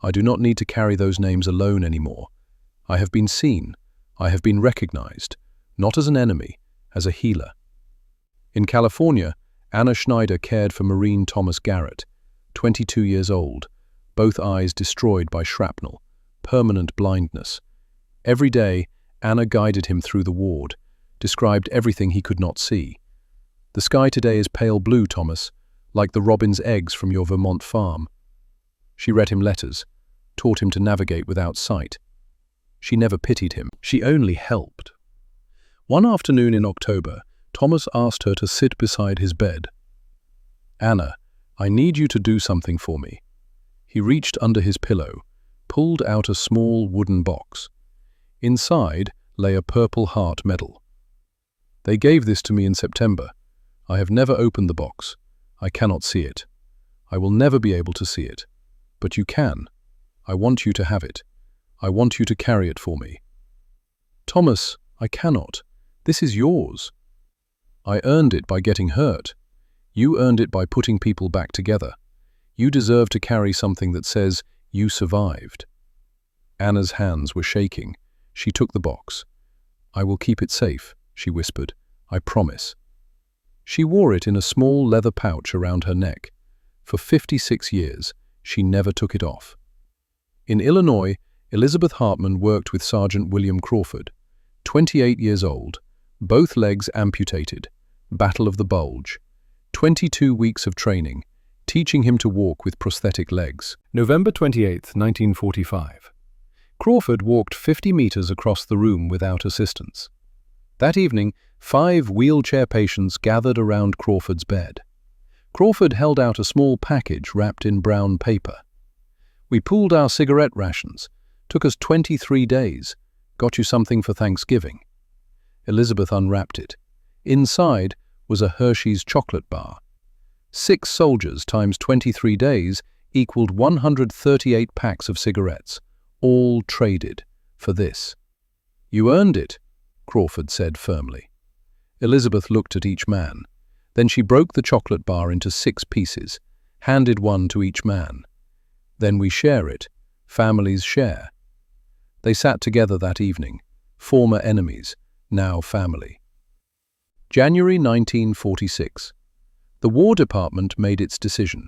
I do not need to carry those names alone anymore. I have been seen. I have been recognized, not as an enemy, as a healer. In California, Anna Schneider cared for Marine Thomas Garrett, 22 years old, both eyes destroyed by shrapnel, permanent blindness. Every day, Anna guided him through the ward, described everything he could not see. The sky today is pale blue, Thomas, like the robin's eggs from your Vermont farm. She read him letters, taught him to navigate without sight. She never pitied him. She only helped. One afternoon in October, Thomas asked her to sit beside his bed. Anna, I need you to do something for me. He reached under his pillow, pulled out a small wooden box. Inside lay a Purple Heart medal. They gave this to me in September. I have never opened the box. I cannot see it. I will never be able to see it. But you can. I want you to have it. I want you to carry it for me. Thomas, I cannot. This is yours. I earned it by getting hurt. You earned it by putting people back together. You deserve to carry something that says you survived. Anna's hands were shaking. She took the box. I will keep it safe, she whispered. I promise. She wore it in a small leather pouch around her neck. For 56 years, she never took it off. In Illinois, Elizabeth Hartman worked with Sergeant William Crawford, 28 years old, both legs amputated, Battle of the Bulge, 22 weeks of training, teaching him to walk with prosthetic legs. November 28, 1945. Crawford walked 50 meters across the room without assistance. That evening, 5 wheelchair patients gathered around Crawford's bed. Crawford held out a small package wrapped in brown paper. "We pooled our cigarette rations. Took us 23 days. Got you something for Thanksgiving." Elizabeth unwrapped it. Inside was a Hershey's chocolate bar. 6 soldiers times 23 days equaled 138 packs of cigarettes, all traded for this. "You earned it," Crawford said firmly. Elizabeth looked at each man. Then she broke the chocolate bar into 6 pieces, handed one to each man. "Then we share it. Families share." They sat together that evening, former enemies, now family. January 1946. The War Department made its decision.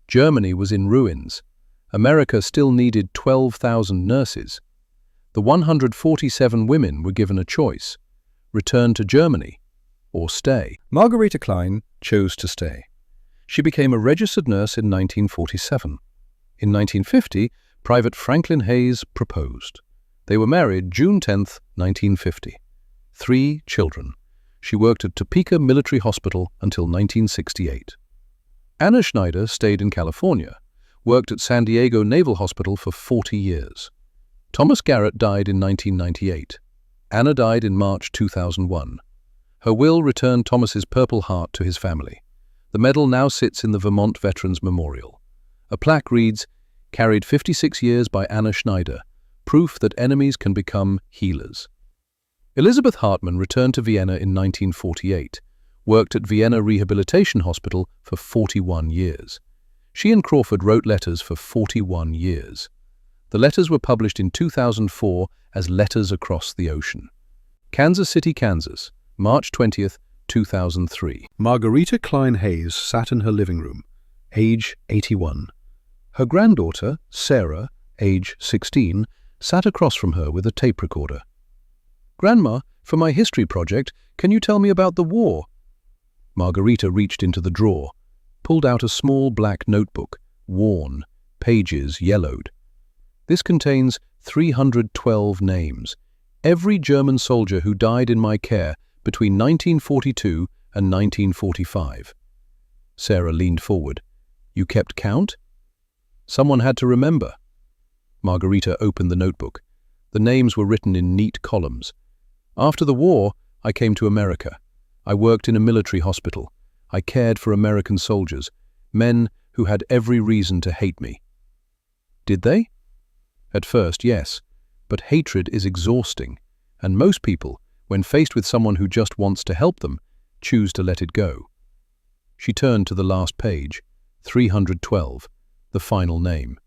Germany was in ruins. America still needed 12,000 nurses. The 147 women were given a choice: return to Germany or stay. Margarita Klein chose to stay. She became a registered nurse in 1947. In 1950, Private Franklin Hayes proposed. They were married June 10, 1950. 3 children. She worked at Topeka Military Hospital until 1968. Anna Schneider stayed in California, worked at San Diego Naval Hospital for 40 years. Thomas Garrett died in 1998. Anna died in March 2001. Her will returned Thomas's Purple Heart to his family. The medal now sits in the Vermont Veterans Memorial. A plaque reads, "Carried 56 years by Anna Schneider, proof that enemies can become healers." Elizabeth Hartman returned to Vienna in 1948, worked at Vienna Rehabilitation Hospital for 41 years. She and Crawford wrote letters for 41 years. The letters were published in 2004 as Letters Across the Ocean. Kansas City, Kansas, March 20th, 2003. Margarita Klein Hayes sat in her living room, age 81. Her granddaughter, Sarah, age 16, sat across from her with a tape recorder. "Grandma, for my history project, can you tell me about the war?" Margarita reached into the drawer, pulled out a small black notebook, worn, pages yellowed. "This contains 312 names, every German soldier who died in my care between 1942 and 1945. Sarah leaned forward. "You kept count?" "Someone had to remember." Margarita opened the notebook. The names were written in neat columns. "After the war, I came to America. I worked in a military hospital. I cared for American soldiers, men who had every reason to hate me." "Did they?" "At first, yes. But hatred is exhausting, and most people, when faced with someone who just wants to help them, choose to let it go." She turned to the last page, 312, the final name.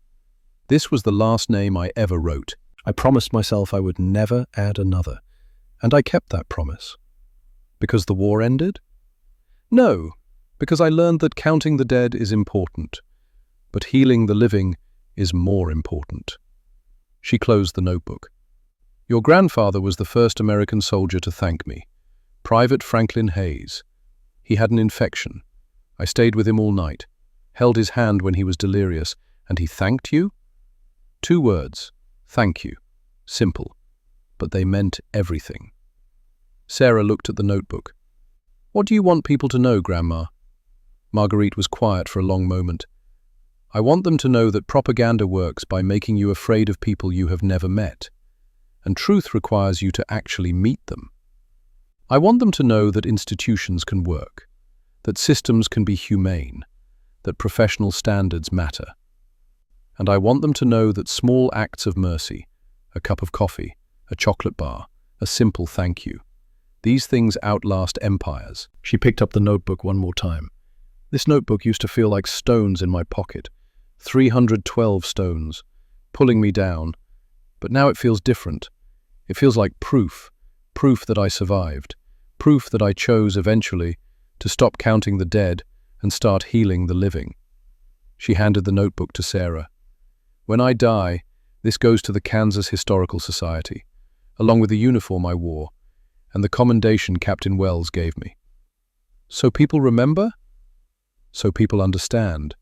"This was the last name I ever wrote. I promised myself I would never add another, and I kept that promise." "Because the war ended?" "No, because I learned that counting the dead is important, but healing the living is more important." She closed the notebook. "Your grandfather was the first American soldier to thank me, Private Franklin Hayes. He had an infection. I stayed with him all night, held his hand when he was delirious, and he thanked you? 2 words, thank you. Simple, but they meant everything." Sarah looked at the notebook. "What do you want people to know, Grandma?" Marguerite was quiet for a long moment. "I want them to know that propaganda works by making you afraid of people you have never met, and truth requires you to actually meet them. I want them to know that institutions can work, that systems can be humane, that professional standards matter. And I want them to know that small acts of mercy, a cup of coffee, a chocolate bar, a simple thank you, these things outlast empires." She picked up the notebook one more time. "This notebook used to feel like stones in my pocket, 312 stones, pulling me down. But now it feels different. It feels like proof that I survived, proof that I chose eventually to stop counting the dead and start healing the living." She handed the notebook to Sarah. "When I die, this goes to the Kansas Historical Society, along with the uniform I wore and the commendation Captain Wells gave me." "So people remember?" "So people understand.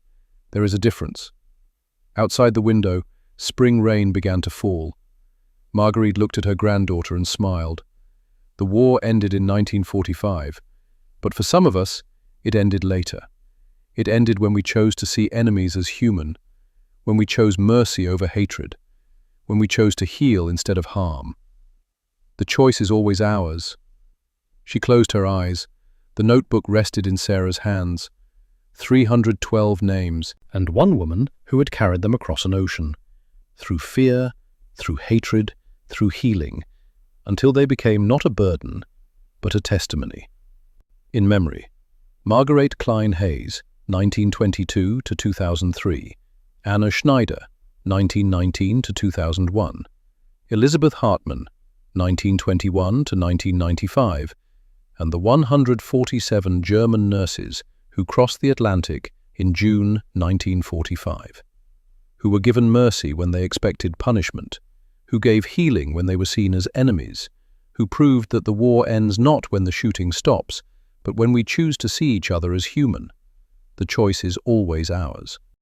There is a difference." Outside the window, spring rain began to fall. Marguerite looked at her granddaughter and smiled. The war ended in 1945, but for some of us, it ended later. It ended when we chose to see enemies as human, when we chose mercy over hatred, when we chose to heal instead of harm. The choice is always ours. She closed her eyes. The notebook rested in Sarah's hands. 312 names, and one woman who had carried them across an ocean. Through fear, through hatred, through healing, until they became not a burden, but a testimony. In memory, Marguerite Klein Hayes, 1922 to 2003, Anna Schneider, 1919 to 2001, Elizabeth Hartmann, 1921 to 1995, and the 147 German nurses who crossed the Atlantic in June 1945, who were given mercy when they expected punishment, who gave healing when they were seen as enemies, who proved that the war ends not when the shooting stops, but when we choose to see each other as human. The choice is always ours.